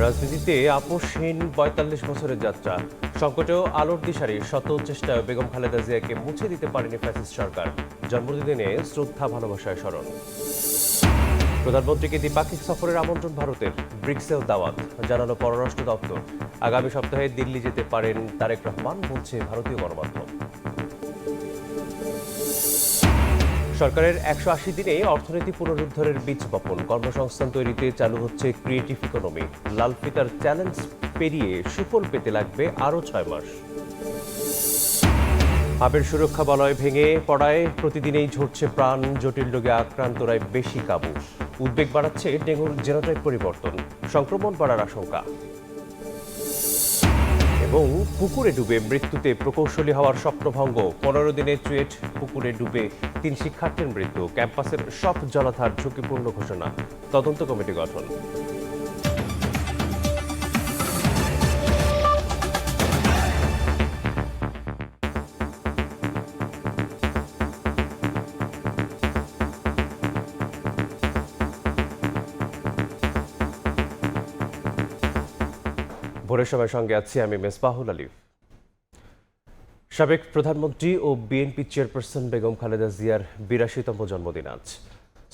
রাজনীতিতে আপোষহীন ৪৫ বছরের যাত্রা, সংকটেও আলোর দিশারি শত চেষ্টায় বেগম খালেদা জিয়াকে মুছে দিতে পারেনি ফ্যাসিস্ট সরকার। জন্মদিনে শ্রদ্ধা ভালোবাসায় স্মরণ। প্রধানমন্ত্রীকে দ্বিপাক্ষিক সফরের আমন্ত্রণ ভারতের, ব্রিক্সেও দাওয়াত জানালো পররাষ্ট্র দপ্তর। আগামী সপ্তাহে দিল্লি যেতে পারেন তারেক রহমান, বলছে ভারতীয় গণমাধ্যম। সরকারের ১৮০ দিনে অর্থনীতি পুনরুদ্ধারের বীজ বপন, কর্মসংস্থান তৈরিতে চালু হচ্ছে ক্রিয়েটিভ ইকোনমি। লাল ফিতার চ্যালেঞ্জ পেরিয়ে সুফল পেতে লাগবে আরও ৬ মাস। হাবের সুরক্ষা বলয় ভেঙে পড়ায় প্রতিদিনেই ঝরছে প্রাণ, জটিল রোগে আক্রান্তরাই বেশি কাবু। উদ্বেগ বাড়াচ্ছে ডেঙ্গুর জেনোটাইপ পরিবর্তন, সংক্রমণ বাড়ার আশঙ্কা। এবং পুকুরে ডুবে মৃত্যুতে প্রকৌশলী হওয়ার স্বপ্নভঙ্গ, ১৫ দিনে চুয়েট পুকুরে ডুবে ৩ শিক্ষার্থীর মৃত্যু। ক্যাম্পাসের সব জলাধার ঝুঁকিপূর্ণ ঘোষণা, তদন্ত কমিটি গঠন। ভোরের সময় সঙ্গে আছি আমি মেসবাহুল আলিফ। সাবেক প্রধানমন্ত্রী ও বিএনপি চেয়ারপারসন বেগম খালেদা জিয়ার ৮২তম জন্মদিন আজ।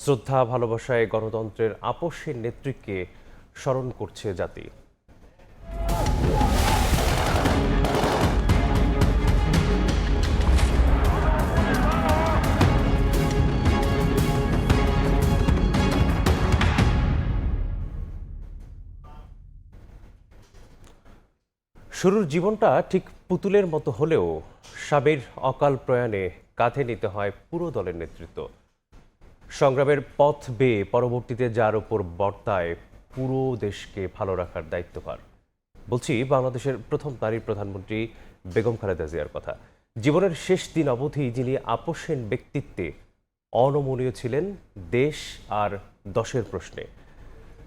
শ্রদ্ধা ভালোবাসায় গণতন্ত্রের আপোষহীন নেত্রীকে স্মরণ করছে জাতি। শুরুর জীবনটা ঠিক পুতুলের মতো হলেও স্বামীর অকাল প্রয়াণে কাঁধে নিতে হয় পুরো দলের নেতৃত্ব। সংগ্রামের পথ বেয়ে পরবর্তীতে যার ওপর বর্তায় পুরো দেশকে ভালো রাখার দায়িত্বভার। বলছি বাংলাদেশের প্রথম নারী প্রধানমন্ত্রী বেগম খালেদা জিয়ার কথা। জীবনের শেষ দিন অবধি যিনি আপোষহীন ব্যক্তিত্বে অনমনীয় ছিলেন দেশ আর দশের প্রশ্নে,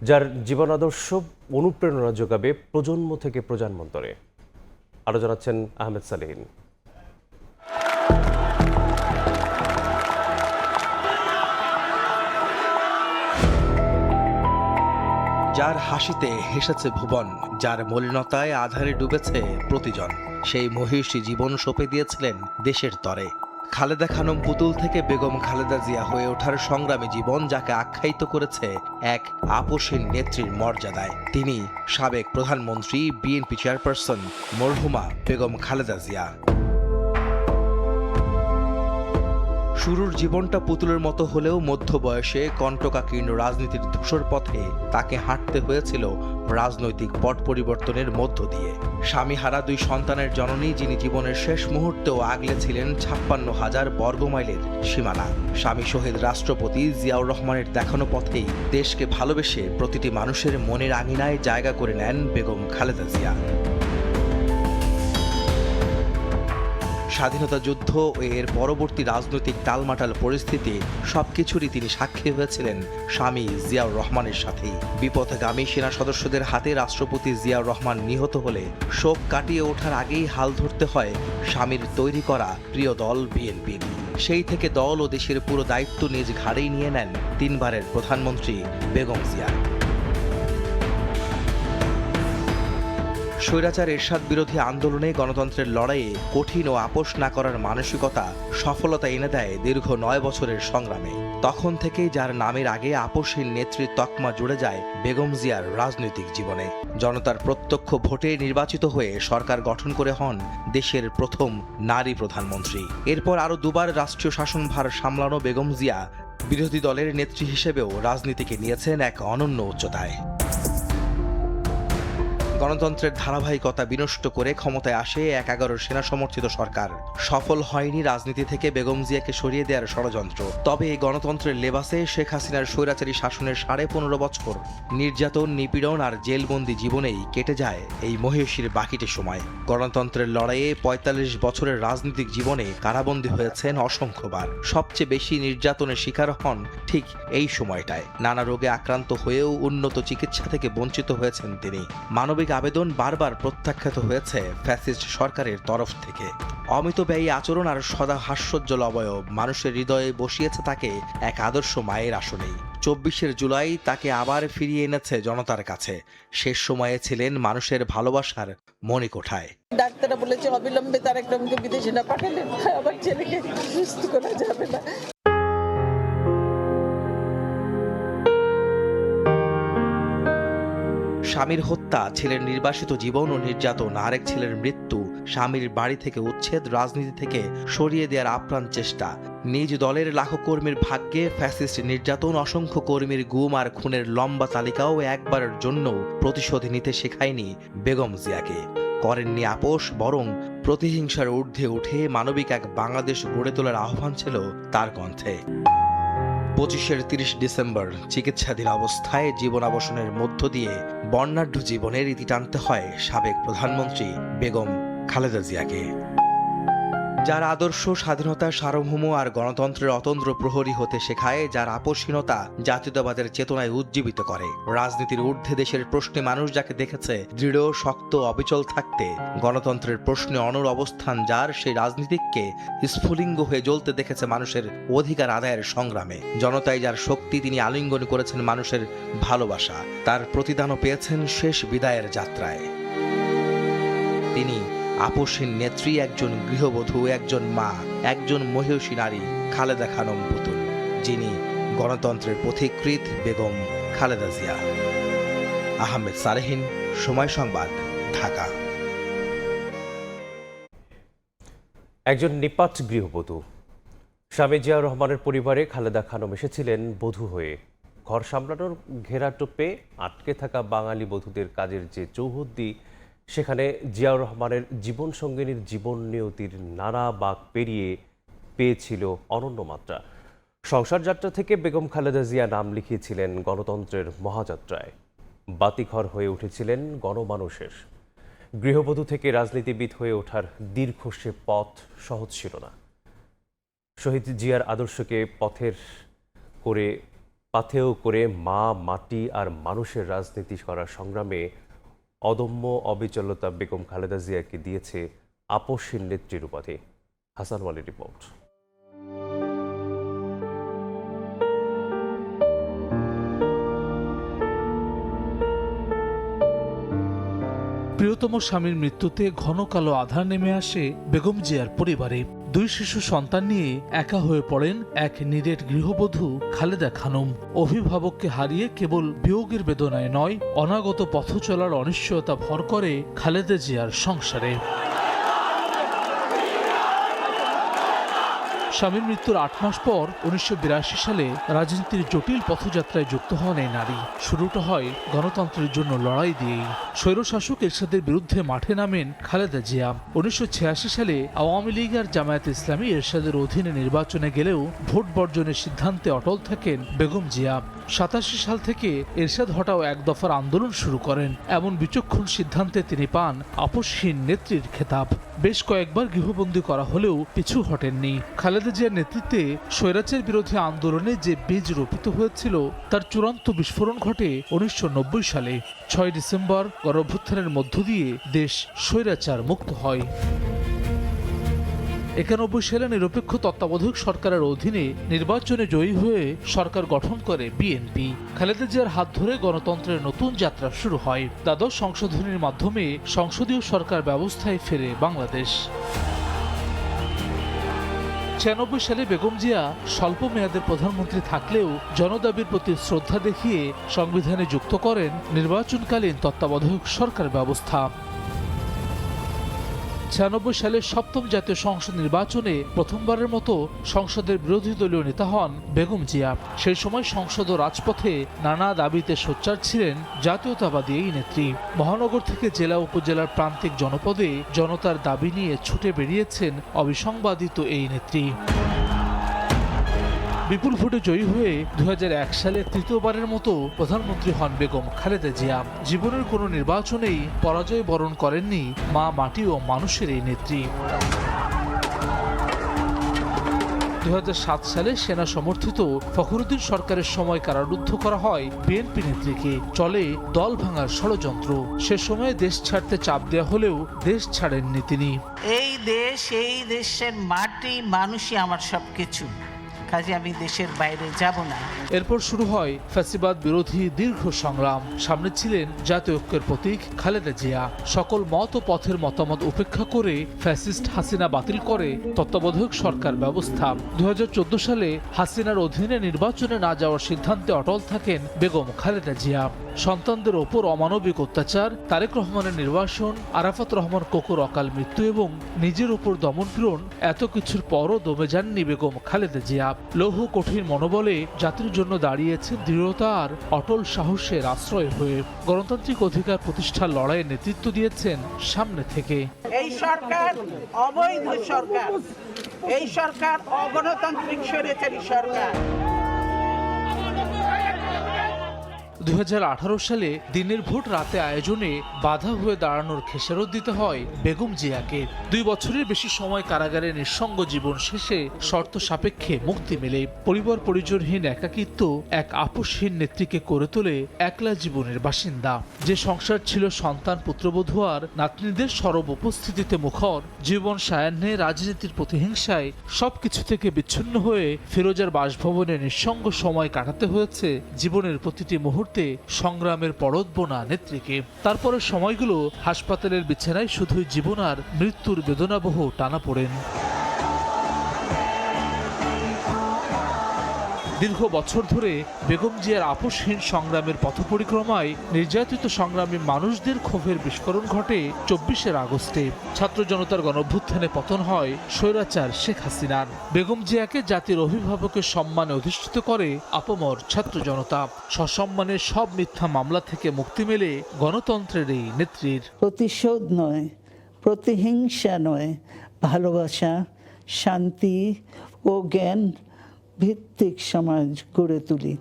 যার জীবন আদর্শ অনুপ্রেরণা যোগাবে প্রজন্ম থেকে প্রজন্মান্তরে। আরো জানাচ্ছেন আহমেদ সালেহীন। যার হাসিতে হেসেছে ভুবন, যার মলিনতায় আধারে ডুবেছে প্রতিজন, সেই মহিষী জীবন সঁপে দিয়েছিলেন দেশের তরে। খালেদা খানম পুতুল থেকে বেগম খালেদা জিয়া হয়ে ওঠার সংগ্রামী জীবন, যাকে আখ্যায়িত করেছে এক আপোষহীন নেত্রীর মর্যাদায়। তিনি সাবেক প্রধানমন্ত্রী, বিএনপি চেয়ারপারসন মরহুমা বেগম খালেদা জিয়া। শুরুর জীবনটা পুতুলের মতো হলেও মধ্য বয়সে কণ্টকাকীর্ণ রাজনীতির ধূসর পথে তাকে হাঁটতে হয়েছিল রাজনৈতিক পট পরিবর্তনের মধ্য দিয়ে। স্বামীহারা 2 সন্তানের জননী, যিনি জীবনের শেষ মুহূর্তেও আগলে ছিলেন ৫৬,০০০ বর্গমাইলের সীমানা। স্বামী শহীদ রাষ্ট্রপতি জিয়াউর রহমানের দেখানো পথেই দেশকে ভালোবেসে প্রতিটি মানুষের মনের আঙিনায় জায়গা করে নেন বেগম খালেদা জিয়া। স্বাধীনতা যুদ্ধ ও এর পরবর্তী রাজনৈতিক টালমাটাল পরিস্থিতি সবকিছুরই তিনি সাক্ষী হয়েছিলেন স্বামী জিয়াউর রহমানের সাথেই। বিপথগামী সেনা সদস্যদের হাতে রাষ্ট্রপতি জিয়াউর রহমান নিহত হলে শোক কাটিয়ে ওঠার আগেই হাল ধরতে হয় স্বামীর তৈরি করা প্রিয় দল বিএনপির। সেই থেকে দল ও দেশের পুরো দায়িত্ব নিজ ঘাড়েই নিয়ে নেন 3 বারের প্রধানমন্ত্রী বেগম জিয়া। স্বৈরাচার এরশাদ বিরোধী আন্দোলনে গণতন্ত্রের লড়াইয়ে কঠিন ও আপোষ না করার মানসিকতা সফলতা এনে দেয় দীর্ঘ 9 বছরের সংগ্রামে। তখন থেকেই যার নামের আগে আপোষহীন নেত্রীর তকমা জুড়ে যায় বেগম জিয়ার রাজনৈতিক জীবনে। জনতার প্রত্যক্ষ ভোটে নির্বাচিত হয়ে সরকার গঠন করে হন দেশের প্রথম নারী প্রধানমন্ত্রী। এরপর আরও 2 বার রাষ্ট্রীয় শাসনভার সামলানো বেগম জিয়া বিরোধী দলের নেত্রী হিসেবেও রাজনীতিকে নিয়েছেন এক অনন্য উচ্চতায়। গণতন্ত্রের ধারাবাহিকতা বিনষ্ট করে ক্ষমতায় আসে 11 সেনা সমর্থিত সরকার। সফল হয়নি রাজনীতি থেকে বেগম জিয়াকে সরিয়ে দেওয়ার ষড়যন্ত্র। তবে এই গণতন্ত্রের লেবাসে শেখ হাসিনার স্বৈরাচারী শাসনের 15.5 বছর নির্যাতন, নিপীড়ন আর জেলবন্দি জীবনেই কেটে যায় এই মহিষীর বাকিটি সময়। গণতন্ত্রের লড়াইয়ে 45 বছরের রাজনৈতিক জীবনে কারাবন্দী হয়েছেন অসংখ্যবার। সবচেয়ে বেশি নির্যাতনের শিকার হন ঠিক এই সময়টায়। নানা রোগে আক্রান্ত হয়েও উন্নত চিকিৎসা থেকে বঞ্চিত হয়েছেন তিনি। মানবিক আবেদন বারবার প্রত্যাখ্যাত হয়েছে ফ্যাসিস্ট সরকারের তরফ থেকে। অমিতব্যয়ী আচরণ আর সদা হাস্যোজ্জ্বল অবয়ব মানুষের হৃদয়ে বসিয়েছে তাকে এক আদর্শ মায়ের আসনেই। ২৪ জুলাই তাকে আবার ফিরিয়ে এনেছে জনতার কাছে। শেষ সময়ে ছিলেন মানুষের ভালোবাসার মণিকোঠায়। ডাক্তাররা বলেছে অবিলম্বে তারেক রহমানকে বিদেশে না পাঠালে আমার ছেলেকে সুস্থ করা যাবে না। স্বামীর হত্যা, ছেলের নির্বাসিত জীবন ও নির্যাতন, আরেক ছেলের মৃত্যু, স্বামীর বাড়ি থেকে উচ্ছেদ, রাজনীতি থেকে সরিয়ে দেওয়ার আপ্রাণ চেষ্টা, নিজ দলের লাখো কর্মীর ভাগ্যে ফ্যাসিস্ট নির্যাতন, অসংখ্য কর্মীর গুম আর খুনের লম্বা তালিকাও একবারের জন্য প্রতিশোধ নিতে শেখায়নি বেগম জিয়াকে। করেননি আপোষ, বরং প্রতিহিংসার ঊর্ধ্বে উঠে মানবিক এক বাংলাদেশ গড়ে তোলার আহ্বান ছিল তার কণ্ঠে। 25 ডিসেম্বর চিকিৎসাধীন অবস্থায় জীবনাবসানের মধ্য দিয়ে বর্ণাঢ্য জীবনের ইতি টানতে হয় সাবেক প্রধানমন্ত্রী বেগম খালেদা জিয়াকে, যার আদর্শ স্বাধীনতা, সার্বভৌম আর গণতন্ত্রের অতন্দ্র প্রহরী হতে শেখায়, যার আপোষহীনতা জাতীয়তাবাদের চেতনায় উজ্জীবিত করে। রাজনীতির ঊর্ধ্বে দেশের প্রশ্নে মানুষ যাকে দেখেছে দৃঢ়, শক্ত, অবিচল থাকতে, গণতন্ত্রের প্রশ্নে অনড় অবস্থান যার, সেই রাজনীতিককে স্ফুলিঙ্গ হয়ে জ্বলতে দেখেছে মানুষের অধিকার আদায়ের সংগ্রামে। জনতাই যার শক্তি, তিনি আলিঙ্গন করেছেন মানুষের ভালোবাসা, তার প্রতিদানও পেয়েছেন শেষ বিদায়ের যাত্রায়। তিনি আপোষহীন নেত্রী, একজন গৃহবধূ, একজন মা, একজন মহিষী নারী, খালেদা খানম পুতুল, যিনি গণতন্ত্রের পথিকৃৎ বেগম খালেদা জিয়া। আহমেদ সালেহীন, সময় সংবাদ, ঢাকা। একজন নিপাট গৃহবধূ স্বামী জিয়াউর রহমানের পরিবারে খালেদা খানম এসেছিলেন বধূ হয়ে। ঘর সামলানোর ঘেরাটোপে আটকে থাকা বাঙালি বধূদের কাজের যে চৌহদ্দি, সেখানে জিয়াউর রহমানের জীবনসঙ্গিনীর জীবন নিয়তির নানা বাঁক পেরিয়ে পেয়েছিল অনন্য মাত্রা। সংসার যাত্রা থেকে বেগম খালেদা জিয়া নাম লিখিয়েছিলেন গণতন্ত্রের মহাযাত্রায়। বাতিঘর হয়ে উঠেছিলেন গণমানুষের। গৃহবধূ থেকে রাজনীতিবিদ হয়ে ওঠার দীর্ঘ সে পথ সহজ ছিল না। শহীদ জিয়ার আদর্শকে পাথেয় করে মা, মাটি আর মানুষের রাজনীতি করার সংগ্রামে অদম্য অবিচলতা বেগম খালেদা জিয়াকে দিয়েছে আপোষহীন নেত্রীর উপাধি। হাসান ওয়ালির রিপোর্ট। প্রিয়তম স্বামীর মৃত্যুতে ঘন কালো আঁধার নেমে আসে বেগম জিয়ার পরিবারে। 2 শিশু সন্তান নিয়ে একা হয়ে পড়েন এক নিরেট গৃহবধূ খালেদা খানম। অভিভাবককে হারিয়ে কেবল বিয়োগের বেদনায় নয়, অনাগত পথ চলার অনিশ্চয়তা ভর করে খালেদা জিয়ার সংসারে। স্বামীর মৃত্যুর 8 মাস পর 1982 সালে রাজনীতির জটিল পথযাত্রায় যুক্ত হন এই নারী। শুরুটা হয় গণতন্ত্রের জন্য লড়াই দিয়েই। স্বৈরশাসক এরশাদের বিরুদ্ধে মাঠে নামেন খালেদা জিয়া। 1986 সালে আওয়ামী লীগ আর জামায়াতে ইসলামী এরশাদের অধীনে নির্বাচনে গেলেও ভোট বর্জনের সিদ্ধান্তে অটল থাকেন বেগম জিয়া। 87 সাল থেকে এরশাদ হটাও এক দফার আন্দোলন শুরু করেন। এমন বিচক্ষণ সিদ্ধান্তে তিনি পান আপোষহীন নেত্রীর খেতাব। বেশ কয়েকবার গৃহবন্দী করা হলেও পিছু হটেননি। খালেদা জিয়ার নেতৃত্বে স্বৈরাচার বিরোধী আন্দোলনে যে বীজ রোপিত হয়েছিল তার চূড়ান্ত বিস্ফোরণ ঘটে 1990 সালে। 6 ডিসেম্বর গণঅভ্যুত্থানের মধ্য দিয়ে দেশ স্বৈরাচার মুক্ত হয়। 91 সালে নিরপেক্ষ তত্ত্বাবধায়ক সরকারের অধীনে নির্বাচনে জয়ী হয়ে সরকার গঠন করে বিএনপি। খালেদা জিয়ার হাত ধরে গণতন্ত্রের নতুন যাত্রা শুরু হয়। দ্বাদশ সংশোধনীর মাধ্যমে সংসদীয় সরকার ব্যবস্থায় ফেরে বাংলাদেশ। 96 সালে বেগম জিয়া স্বল্প মেয়াদের প্রধানমন্ত্রী থাকলেও জনদাবির প্রতি শ্রদ্ধা দেখিয়ে সংবিধানে যুক্ত করেন নির্বাচনকালীন তত্ত্বাবধায়ক সরকার ব্যবস্থা। 96 সালে 7ম জাতীয় সংসদ নির্বাচনে প্রথমবারের মতো সংসদের বিরোধী দলীয় নেতা হন বেগম জিয়া। সেই সময় সংসদ ও রাজপথে নানা দাবিতে সোচ্চার ছিলেন জাতীয়তাবাদী এই নেত্রী। মহানগর থেকে জেলা উপজেলার প্রান্তিক জনপদে জনতার দাবি নিয়ে ছুটে বেরিয়েছেন অবিসংবাদিত এই নেত্রী। বিপুল ভোটে জয়ী হয়ে 2001 সালে তৃতীয়বারের মতো প্রধানমন্ত্রী হন বেগম খালেদা জিয়া। জীবনের কোনো নির্বাচনেই পরাজয় বরণ করেননি মা, মাটি ও মানুষের এই নেত্রী। 2007 সালে সেনা সমর্থিত ফখরুদ্দিন সরকারের সময় কারারুদ্ধ করা হয় বিএনপি নেত্রীকে। চলে দল ভাঙার ষড়যন্ত্র। সে সময় দেশ ছাড়তে চাপ দেওয়া হলেও দেশ ছাড়েননি তিনি। এই দেশের মাটি, মানুষই আমার সবকিছু। কাজে আমি দেশের বাইরে যাব না। এরপর শুরু হয় ফ্যাসিবাদ বিরোধী দীর্ঘ সংগ্রাম। সামনে ছিলেন জাতীয় ঐক্যের প্রতীক খালেদা জিয়া। সকল মত ও পথের মতামত উপেক্ষা করে ফ্যাসিস্ট হাসিনা বাতিল করে তত্ত্বাবধায়ক সরকার ব্যবস্থা। 2014 সালে হাসিনার অধীনে নির্বাচনে না যাওয়ার সিদ্ধান্তে অটল থাকেন বেগম খালেদা জিয়া। সন্তানদের ওপর অমানবিক অত্যাচার, তারেক রহমানের নির্বাসন, আরাফাত রহমান কোকোর অকাল মৃত্যু এবং নিজের ওপর দমনপীড়ন, এত কিছুর পরও দমে যাননি বেগম খালেদা জিয়া। লৌহ কঠিন মনোবলে জাতির জন্য দাঁড়িয়েছেন দৃঢ়তা আর অটল সাহসের আশ্রয় হয়ে। গণতান্ত্রিক অধিকার প্রতিষ্ঠার লড়াইয়ে নেতৃত্ব দিয়েছেন সামনে থেকে। এই সরকার অবৈধ সরকার, এই সরকার অগণতান্ত্রিক স্বৈরাচারী সরকার। 2018 সালে দিনের ভোট রাতে আয়োজনে বাধা হয়ে দাঁড়ানোর খেসারত দিতে হয় বেগম জিয়াকে। 2 বছরের বেশি সময় কারাগারে নিঃসঙ্গ জীবন শেষে শর্ত সাপেক্ষে মুক্তি মেলে। পরিবার পরিজনহীন একাকিত্ব এক আপোষহীন নেত্রীকে করে তোলে একলা জীবনের বাসিন্দা। যে সংসার ছিল সন্তান পুত্রবধূ আর নাতনিদের সরব উপস্থিতিতে মুখর, জীবন সায়াহ্নে রাজনীতির প্রতিহিংসায় সবকিছু থেকে বিচ্ছিন্ন হয়ে ফিরোজার বাসভবনে নিঃসঙ্গ সময় কাটাতে হয়েছে জীবনের প্রতিটি মুহূর্তে সংগ্রামের পরদবোনা নেত্রীকে। তারপরে সময়গুলো হাসপাতালের বিছানায় শুধুই জীবন আর মৃত্যুর বেদনাবহ টানাপোড়েন। দীর্ঘ বছর ধরে বেগম জিয়ার আপোষহীন সংগ্রামের পথপরিক্রমায় নির্যাতিত সংগ্রামী মানুষদের ক্ষোভের বিস্ফোরণ ঘটে 24 আগস্টে। ছাত্র জনতার গণঅভ্যুত্থানে পতন হয় স্বৈরাচার শেখ হাসিনার। বেগম জিয়াকে জাতির অভিভাবকের সম্মানে অধিষ্ঠিত করে আপামর ছাত্র জনতা। সসম্মানের সব মিথ্যা মামলা থেকে মুক্তি মেলে গণতন্ত্রের এই নেত্রীর। প্রতিশোধ নয়, প্রতিহিংসা নয়, ভালোবাসা, শান্তি ও জ্ঞান ভিত্তিক সমাজ গড়ে তুলি।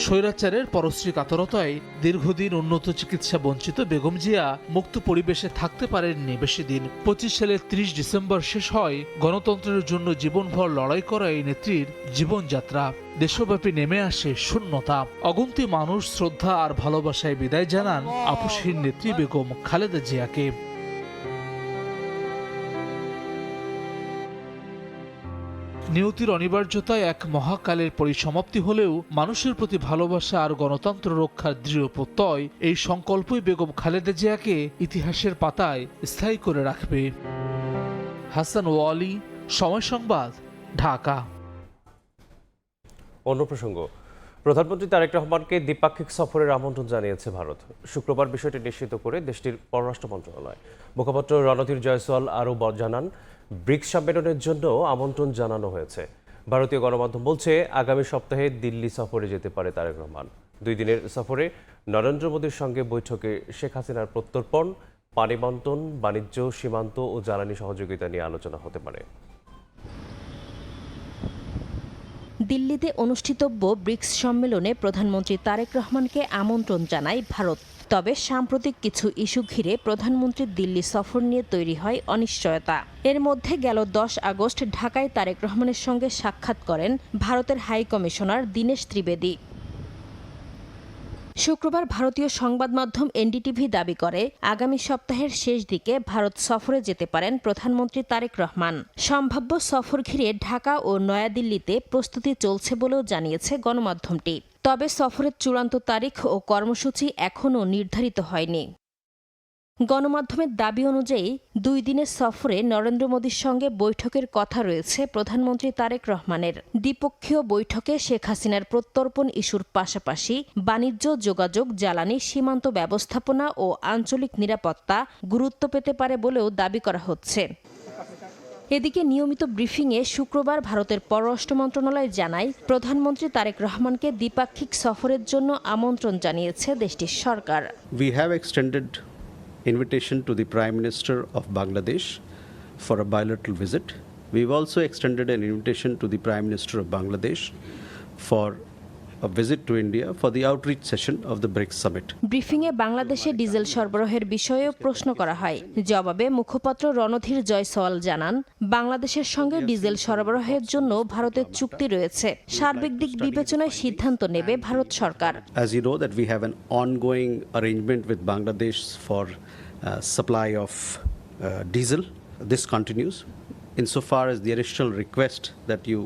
স্বৈরাচারের পরশ্রী কাতরতায় দীর্ঘদিন উন্নত চিকিৎসা বঞ্চিত বেগম জিয়া মুক্ত পরিবেশে থাকতে পারেননি বেশি দিন। 25 সালের 30 ডিসেম্বর শেষ হয় গণতন্ত্রের জন্য জীবনভর লড়াই করা এই নেত্রীর জীবনযাত্রা। দেশব্যাপী নেমে আসে শূন্যতা। অগুন্তি মানুষ শ্রদ্ধা আর ভালোবাসায় বিদায় জানান আপোষহীন নেত্রী বেগম খালেদা জিয়াকে। নিয়তির অনিবার্যতায় এক মহাকালের পরিসমাপ্তি হলেও মানুষের প্রতি ভালোবাসা আর গণতন্ত্র রক্ষার দৃঢ় প্রত্যয়, এই সংকল্পই বেগম খালেদা জিয়াকে ইতিহাসের পাতায় স্থায়ী করে রাখবে। হাসান ওয়ালি, সময় সংবাদ, ঢাকা। অন্য প্রসঙ্গ, প্রধানমন্ত্রী তারেক রহমানকে দ্বিপাক্ষিক সফরের আমন্ত্রণ জানিয়েছে ভারত। শুক্রবার বিষয়টি নিশ্চিত করে দেশটির পররাষ্ট্র মন্ত্রণালয়। মুখপাত্র রণধীর জয়সওয়াল আরও জানান, ব্রিক্স সম্মেলনের জন্য আমন্ত্রণ জানানো হয়েছে। ভারতীয় গণমাধ্যম বলছে, আগামী সপ্তাহে দিল্লি সফরে যেতে পারে তারেক রহমান। 2 দিনের সফরে নরেন্দ্র মোদীর সঙ্গে বৈঠকে শেখ হাসিনার প্রত্যর্পণ, পানি বণ্টন, বাণিজ্য, সীমান্ত ও জ্বালানি সহযোগিতা নিয়ে আলোচনা হতে পারে। দিল্লিতে অনুষ্ঠিতব্য ব্রিক্স সম্মেলনে প্রধানমন্ত্রী তারেক রহমানকে আমন্ত্রণ জানায় ভারত। তবে সাম্প্রতিক কিছু ইস্যু ঘিরে প্রধানমন্ত্রীর দিল্লি সফর নিয়ে তৈরি হয় অনিশ্চয়তা। এর মধ্যে গেল 10 আগস্ট ঢাকায় তারেক রহমানের সঙ্গে সাক্ষাৎ করেন ভারতের হাই কমিশনার দীনেশ ত্রিবেদী। শুক্রবার ভারতীয় সংবাদ মাধ্যম এনডিটিভি দাবি করে, আগামী সপ্তাহের শেষ দিকে ভারত সফরে যেতে পারেন প্রধানমন্ত্রী তারেক রহমান। সম্ভাব্য সফর ঘিরে ঢাকা ও নয়াদিল্লিতে প্রস্তুতি চলছে বলেও জানিয়েছে গণমাধ্যমটি। তবে সফরের চূড়ান্ত তারিখ ও কর্মসূচি এখনও নির্ধারিত হয়নি। গণমাধ্যমের দাবি অনুযায়ী 2 দিনের সফরে নরেন্দ্র মোদীর সঙ্গে বৈঠকের কথা রয়েছে প্রধানমন্ত্রী তারেক রহমানের। দ্বিপক্ষীয় বৈঠকে শেখ হাসিনার প্রত্যর্পণ ইস্যুর পাশাপাশি বাণিজ্য, যোগাযোগ, জ্বালানি, সীমান্ত ব্যবস্থাপনা ও আঞ্চলিক নিরাপত্তা গুরুত্ব পেতে পারে বলেও দাবি করা হচ্ছে। এদিকে নিয়মিত ব্রিফিংয়ে শুক্রবার ভারতের পররাষ্ট্র মন্ত্রণালয় জানায়, প্রধানমন্ত্রী তারেক রহমানকে দ্বিপাক্ষিক সফরের জন্য আমন্ত্রণ জানিয়েছে দেশটির সরকার। We have extended invitation to the Prime Minister of Bangladesh for a bilateral visit. We've also extended an invitation to the Prime Minister of Bangladesh for a visit to India for the outreach session of the BRICS summit. ব্রিফিংয়ে বাংলাদেশে diesel সরবরাহের বিষয়েও প্রশ্ন করা হয়। জবাবে মুখপাত্র রণধীর জয়সওয়াল জানান, বাংলাদেশের সঙ্গে ডিজেল সরবরাহের জন্য ভারতের চুক্তি রয়েছে। সার্বিক দিক বিবেচনায় সিদ্ধান্ত নেবে ভারত সরকার। As you know that we have an ongoing arrangement with Bangladesh for supply of diesel. This continues. Insofar as the additional request that you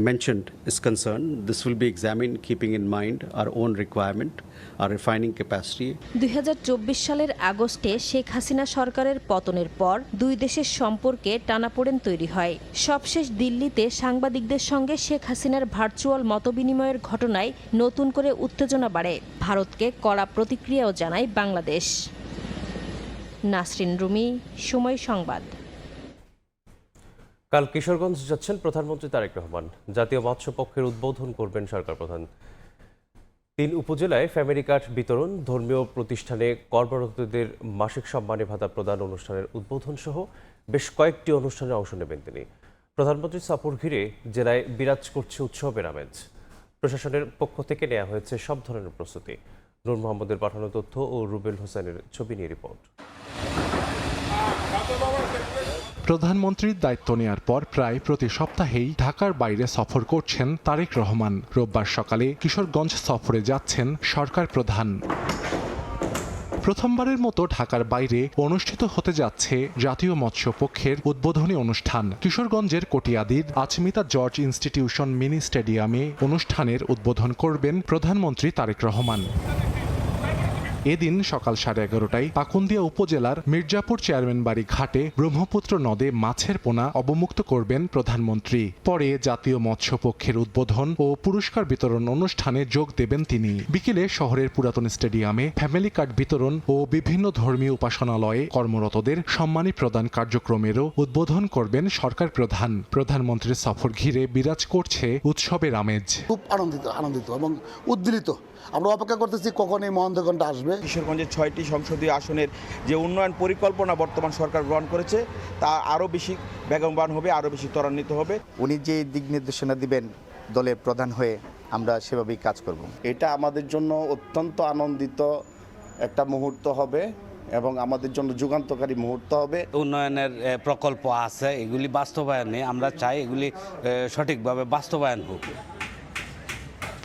mentioned is concerned, this will be examined keeping in mind our own requirement, our refining capacity. 2024 সালের আগস্টে শেখ হাসিনা সরকারের পতনের পর দুই দেশের সম্পর্কে টানাপোড়েন তৈরি হয়। সবশেষ দিল্লিতে সাংবাদিকদের সঙ্গে শেখ হাসিনার ভার্চুয়াল মতবিনিময়ের ঘটনায় নতুন করে উত্তেজনা বাড়ে। ভারতকে কড়া প্রতিক্রিয়াও জানায় বাংলাদেশ। নাসরিন রুমি, সময় সংবাদ। কাল কিশোরগঞ্জ যাচ্ছেন প্রধানমন্ত্রী তারেক রহমান। জাতীয় মৎস্য পক্ষের উদ্বোধন করবেন সরকার প্রধান। 3 উপজেলায় ফ্যামিলি কার্ড বিতরণ, ধর্মীয় প্রতিষ্ঠানে কর্মরতদের মাসিক সম্মানী ভাতা প্রদান অনুষ্ঠানের উদ্বোধন সহ বেশ কয়েকটি অনুষ্ঠানে অংশ নেবেন তিনি। প্রধানমন্ত্রীর সফর ঘিরে জেলায় বিরাজ করছে উৎসবের আমেজ। প্রশাসনের পক্ষ থেকে নেওয়া হয়েছে সব ধরনের প্রস্তুতি। নূর মোহাম্মদের পাঠানো তথ্য ও রুবেল হোসেনের ছবি নিয়ে রিপোর্ট। প্রধানমন্ত্রীর দায়িত্ব নেয়ার পর প্রায় প্রতি সপ্তাহেই ঢাকার বাইরে সফর করছেন তারেক রহমান। রোববার সকালে কিশোরগঞ্জ সফরে যাচ্ছেন সরকার প্রধান। প্রথমবারের মতো ঢাকার বাইরে অনুষ্ঠিত হতে যাচ্ছে জাতীয় মৎস্য পক্ষের উদ্বোধনী অনুষ্ঠান। কিশোরগঞ্জের কটিয়াদীর আচমিতা জর্জ ইনস্টিটিউশন মিনি স্টেডিয়ামে অনুষ্ঠানের উদ্বোধন করবেন প্রধানমন্ত্রী তারেক রহমান। এদিন সকাল 11:30টায় পাকুন্দিয়া উপজেলার মির্জাপুর চেয়ারম্যান বাড়ি ঘাটে ব্রহ্মপুত্র নদে মাছের পোনা অবমুক্ত করবেন প্রধানমন্ত্রী। পরে জাতীয় মৎস্য পক্ষের উদ্বোধন ও পুরস্কার বিতরণ অনুষ্ঠানে যোগ দেবেন তিনি। বিকেলে শহরের পুরাতন স্টেডিয়ামে ফ্যামিলি কার্ড বিতরণ ও বিভিন্ন ধর্মীয় উপাসনালয়ে কর্মরতদের সম্মানী প্রদান কার্যক্রমেরও উদ্বোধন করবেন সরকার প্রধান। প্রধানমন্ত্রীর সফর ঘিরে বিরাজ করছে উৎসবের আমেজ। খুব আনন্দিত এবং উদ্বেলিত। আমরা অপেক্ষা করতেছি কখন এই মহেন্দ্রগণটা আসবে। কিশোরগঞ্জের 6টি সংসদীয় আসনের যে উন্নয়ন পরিকল্পনা বর্তমান সরকার গ্রহণ করেছে তা আরও বেশি বেগবান হবে, আরও বেশি ত্বরান্বিত হবে। উনি যে দিক নির্দেশনা দিবেন দলের প্রধান হয়ে আমরা সেভাবেই কাজ করব। এটা আমাদের জন্য অত্যন্ত আনন্দিত একটা মুহূর্ত হবে এবং আমাদের জন্য যুগান্তকারী মুহূর্ত হবে। উন্নয়নের প্রকল্প আছে, এগুলি বাস্তবায়নে আমরা চাই এগুলি সঠিকভাবে বাস্তবায়ন হোক।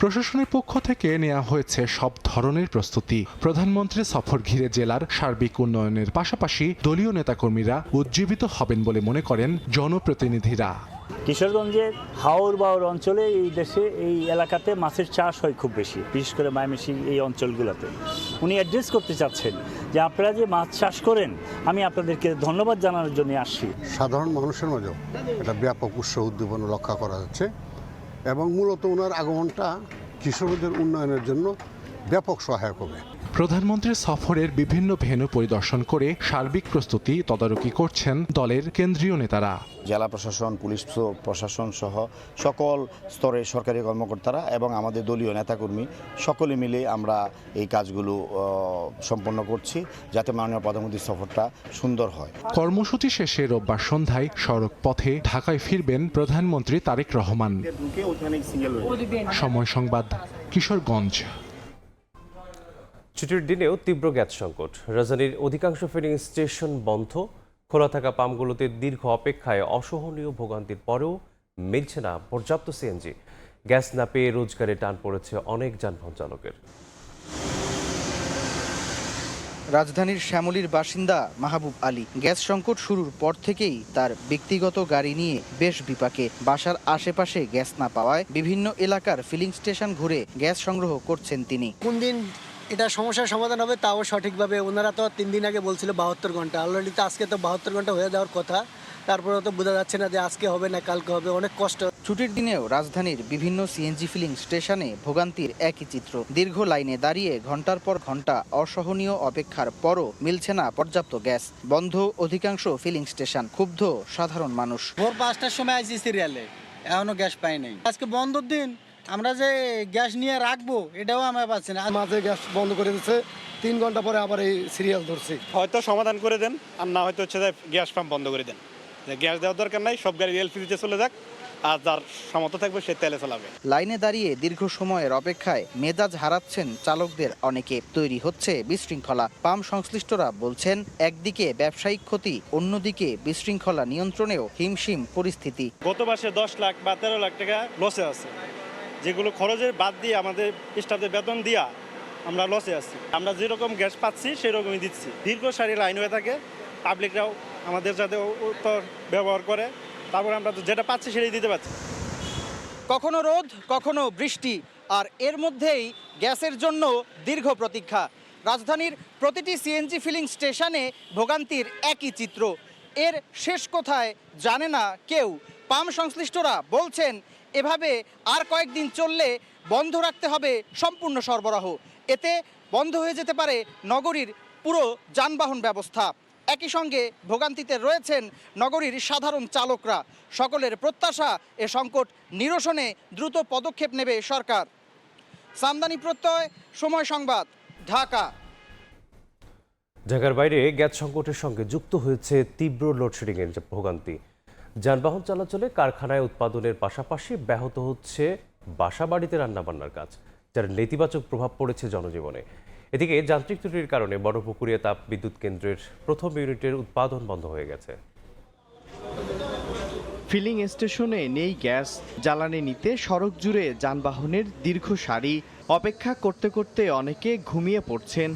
প্রশাসনের পক্ষ থেকে নেওয়া হয়েছে সব ধরনের প্রস্তুতি। প্রধানমন্ত্রীর সফর ঘিরে জেলার সার্বিক উন্নয়নের পাশাপাশি দলীয় নেতাকর্মীরা উজ্জীবিত হবেন বলে মনে করেন জনপ্রতিনিধিরা। কিশোরগঞ্জের হাওর বাওর অঞ্চলে এই দেশে এই এলাকাতে মাছের চাষ হয় খুব বেশি, বিশেষ করে ময়মনসিং এই অঞ্চলগুলোতে। উনি অ্যাড্রেস করতে চাচ্ছেন যে আপনারা যে মাছ চাষ করেন, আমি আপনাদেরকে ধন্যবাদ জানানোর জন্য আসছি। সাধারণ মানুষের মাঝেও একটা ব্যাপক উৎসাহ উদ্দীপনা লক্ষ্য করা যাচ্ছে এবং মূলত ওনার আগমনটা কিশোরগঞ্জের উন্নয়নের জন্য ব্যাপক সহায়ক হবে। প্রধানমন্ত্রীর সফরের বিভিন্ন ভেন্যু পরিদর্শন করে সার্বিক প্রস্তুতি তদারকি করছেন দলের কেন্দ্রীয় নেতারা। জেলা প্রশাসন, পুলিশ প্রশাসন সহ সকল স্তরের সরকারি কর্মকর্তারা এবং আমাদের দলীয় নেতাকর্মী সকলে মিলে আমরা এই কাজগুলো সম্পন্ন করছি যাতে মাননীয় প্রধানমন্ত্রীর সফরটা সুন্দর হয়। কর্মসূচি শেষে রোববার সন্ধ্যায় সড়ক পথে ঢাকায় ফিরবেন প্রধানমন্ত্রী তারেক রহমান। সময় সংবাদ, কিশোরগঞ্জ। ছুটির দিনেও তীব্র গ্যাস সংকট। রাজধানীর অধিকাংশ ফিলিং স্টেশন বন্ধ। খোলা থাকা পাম্পগুলোতে দীর্ঘ অপেক্ষায় অসহনীয় ভোগান্তির পরেও মিলছে না পর্যাপ্ত সিএনজি। গ্যাস না পেয়ে রোজগারে টান পড়েছে অনেক যানবাহন চালকের। রাজধানীর শ্যামলীর বাসিন্দা মাহবুব আলী গ্যাস সংকট শুরুর পর থেকেই তার ব্যক্তিগত গাড়ি নিয়ে বেশ বিপাকে। বাসার আশেপাশে গ্যাস না পাওয়ায় বিভিন্ন এলাকার ফিলিং স্টেশন ঘুরে গ্যাস সংগ্রহ করছেন তিনি। কোন দিন এটা সমস্যার সমাধান হবে তাও সঠিকভাবে, ওনারা তো 3 দিন আগে বলছিল 72 ঘন্টা, অলরেডি তো আজকে তো 72 ঘন্টা হয়ে যাওয়ার কথা, তারপরে তো বোঝা যাচ্ছে না যে আজকে হবে না কালকে হবে, অনেক কষ্ট। ছুটির দিনেও রাজধানীর বিভিন্ন সিএনজি ফিলিং স্টেশনে ভোগান্তির একই চিত্র। দীর্ঘ লাইনে দাঁড়িয়ে ঘন্টার পর ঘন্টা অসহনীয় অপেক্ষার পরও মিলছে না পর্যাপ্ত গ্যাস। বন্ধ অধিকাংশ ফিলিং স্টেশন, ক্ষুব্ধ সাধারণ মানুষ। ভোর 5টার সময় আইসি সিরিয়ালে, এখনো গ্যাস পাই নাই। আজকে বন্ধর দিন, আমরা যে গ্যাস নিয়ে রাখবো এটাও আমরা পাচ্ছি না। মাঝে গ্যাস বন্ধ করে দিচ্ছে, 3 ঘন্টা পরে আবার এই সিরিয়াল ধরছি। হয়তো সমাধান করে দেন, আর না হয়তো হচ্ছে যে গ্যাস পাম্প বন্ধ করে দেন। গ্যাস দেওয়ার দরকার নাই, সব গাড়ি এলপিজিতে চলে যাক, আর যার সামর্থ্য থাকবে সে তেলে চালাবে। লাইনে দাঁড়িয়ে দীর্ঘ সময়ের অপেক্ষায় মেজাজ হারাচ্ছেন চালকদের অনেকে। তৈরি হচ্ছে বিশৃঙ্খলা। পাম্প সংশ্লিষ্টরা বলছেন, একদিকে ব্যবসায়িক ক্ষতি, অন্যদিকে বিশৃঙ্খলা নিয়ন্ত্রণেও হিমশিম পরিস্থিতি। গত মাসে 10 লাখ বা 13 লাখ টাকা লসে আছে, যেগুলো খরচের বাদ দিয়ে আমাদের স্টাফদের বেতন দিয়া আমরা লসে আছি। আমরা যেরকম গ্যাস পাচ্ছি সেরকমই দিচ্ছি। দীর্ঘ সারি লাইন হয়ে থাকে, পাবলিকরাও আমাদের যাতে উত্তর ব্যবহার করে, তারপরে আমরা যেটা পাচ্ছি সেটাই দিতে পারছি। কখনো রোদ, কখনো বৃষ্টি, আর এর মধ্যেই গ্যাসের জন্য দীর্ঘ প্রতীক্ষা। রাজধানীর প্রতিটি সিএনজি ফিলিং স্টেশনে ভোগান্তির একই চিত্র। এর শেষ কোথায় জানে না কেউ। পাম্প সংশ্লিষ্টরা বলছেন এভাবে আর কয়েকদিন চললে বন্ধ রাখতে হবে সম্পূর্ণ সরবরাহ। এতে বন্ধ হয়ে যেতে পারে নগরীর পুরো যানবাহন ব্যবস্থা। একই সঙ্গে ভোগান্তিতে রয়েছেন নগরীর সাধারণ চালকরা। সকলের প্রত্যাশা এ সংকট নিরসনে দ্রুত পদক্ষেপ নেবে সরকার। সামদানি প্রত্যয়, সময় সংবাদ, ঢাকা। ঢাকার বাইরে গ্যাস সংকটের সঙ্গে যুক্ত হয়েছে তীব্র লোডশেডিংয়ের ভোগান্তি। যানবাহন চলাচলে, কারখানায় উৎপাদনের পাশাপাশি ব্যাহত হচ্ছে বাসাবাড়িতে রান্নাবান্নার কাজ, যার নেতিবাচক প্রভাব পড়েছে জনজীবনে। এদিকে যান্ত্রিক ত্রুটির কারণে বড়পুকুরিয়া তাপ বিদ্যুৎ কেন্দ্রের প্রথম ইউনিটের উৎপাদন বন্ধ হয়ে গেছে। ফিলিং স্টেশনে নেই গ্যাস, জ্বালানি নিতে সড়ক জুড়ে যানবাহনের দীর্ঘ সারি। অপেক্ষা করতে করতে অনেকে ঘুমিয়ে পড়ছেন।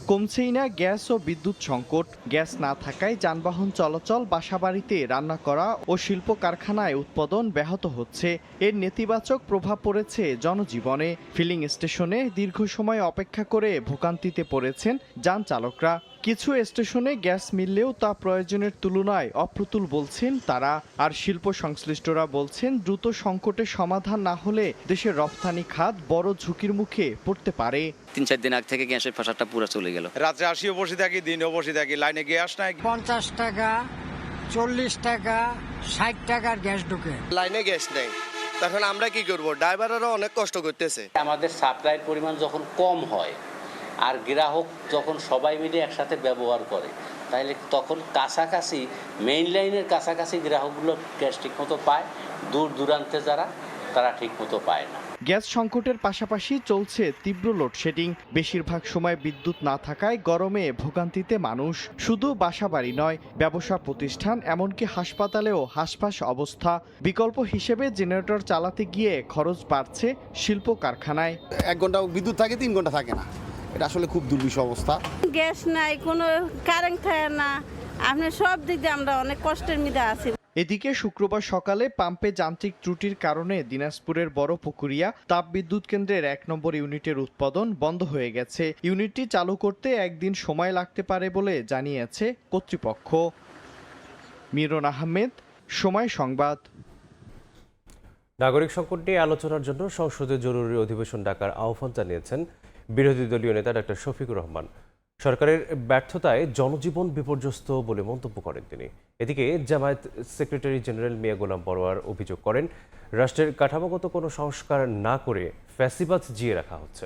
কমছেই না গ্যাস ও বিদ্যুৎ সংকট। গ্যাস না থাকায় যানবাহন চলাচল, বাসাবাড়িতে রান্না করা ও শিল্প কারখানায় উৎপাদন ব্যাহত হচ্ছে। এর নেতিবাচক প্রভাব পড়েছে জনজীবনে। ফিলিং স্টেশনে দীর্ঘ সময় অপেক্ষা করে ভোগান্তিতে পড়েছেন যান চালকরা। কিছু স্টেশনে গ্যাস মিললেও তা প্রয়োজনের তুলনায় অপ্রতুল বলছেন তারা। আর শিল্প সংশ্লিষ্টরা বলছেন দ্রুত সংকটের সমাধান না হলে দেশের রপ্তানি খাত বড় ঝুঁকির মুখে পড়তে পারে। ৩-৪ দিন আগ থেকে গ্যাসের ফাঁসাটা পুরো চলে গেল। রাত্রে আসিও বসে থাকি, দিনেও বসে থাকি, লাইনে গ্যাস নাই। 50 টাকা, 40 টাকা, 60 টাকার গ্যাস ঢোকে, লাইনে গ্যাস নেই। তখন আমরা কি করব? ড্রাইভাররা অনেক কষ্ট করতেছে। আমাদের সাপ্লাইয়ের পরিমাণ যখন কম হয় আর গ্রাহক যখন সবাই মিলে একসাথে ব্যবহার করে, তাহলে তখন কাছাকাছি মেইন লাইনের কাছাকাছি গ্রাহকগুলো গ্যাস ঠিকমতো পায়, দূর দূরান্তে যারা তারা ঠিকমতো পায় না। গ্যাস সংকটের পাশাপাশি চলছে তীব্র লোডশেডিং। বেশিরভাগ সময় বিদ্যুৎ না থাকায় গরমে ভোগান্তিতে মানুষ। শুধু বাসাবাড়ি নয়, ব্যবসা প্রতিষ্ঠান এমনকি হাসপাতালেও হাসফাস অবস্থা। বিকল্প হিসেবে জেনারেটর চালাতে গিয়ে খরচ বাড়ছে শিল্প কারখানায়। 1 ঘন্টা বিদ্যুৎ থাকে, 3 ঘন্টা থাকে না। এটা আসলে খুব দুর্বিষহ অবস্থা। গ্যাস নাই, কোনো কারেন্ট থাকে না, আপনি সব দিক দিয়ে আমরা অনেক কষ্টের মধ্যে আছি। এদিকে শুক্রবার সকালে পাম্পে যান্ত্রিক ত্রুটির কারণে দিনাজপুরের বড়পুকুরিয়া তাপবিদ্যুৎ কেন্দ্রের 1 নম্বর ইউনিটের উৎপাদন বন্ধ হয়ে গেছে। ইউনিটটি চালু করতে একদিন সময় লাগতে পারে বলে জানিয়েছে কর্তৃপক্ষ। মিরন আহমেদ, সময় সংবাদ। নাগরিক সংকট নিয়ে আলোচনার জন্য সংসদে জরুরি অধিবেশন ডাকার আহ্বান জানিয়েছেন বিরোধী দলীয় নেতা ডক্টর শফিকুর রহমান। সরকারের ব্যর্থতায় জনজীবন বিপর্যস্ত বলে মন্তব্য করেন তিনি। এদিকে জামায়াত সেক্রেটারি জেনারেল মিয়া গোলাম পরোয়ার অভিযোগ করেন, রাষ্ট্রের কাঠামোগত কোনো সংস্কার না করে ফ্যাসিবাদ জিয়ে রাখা হচ্ছে।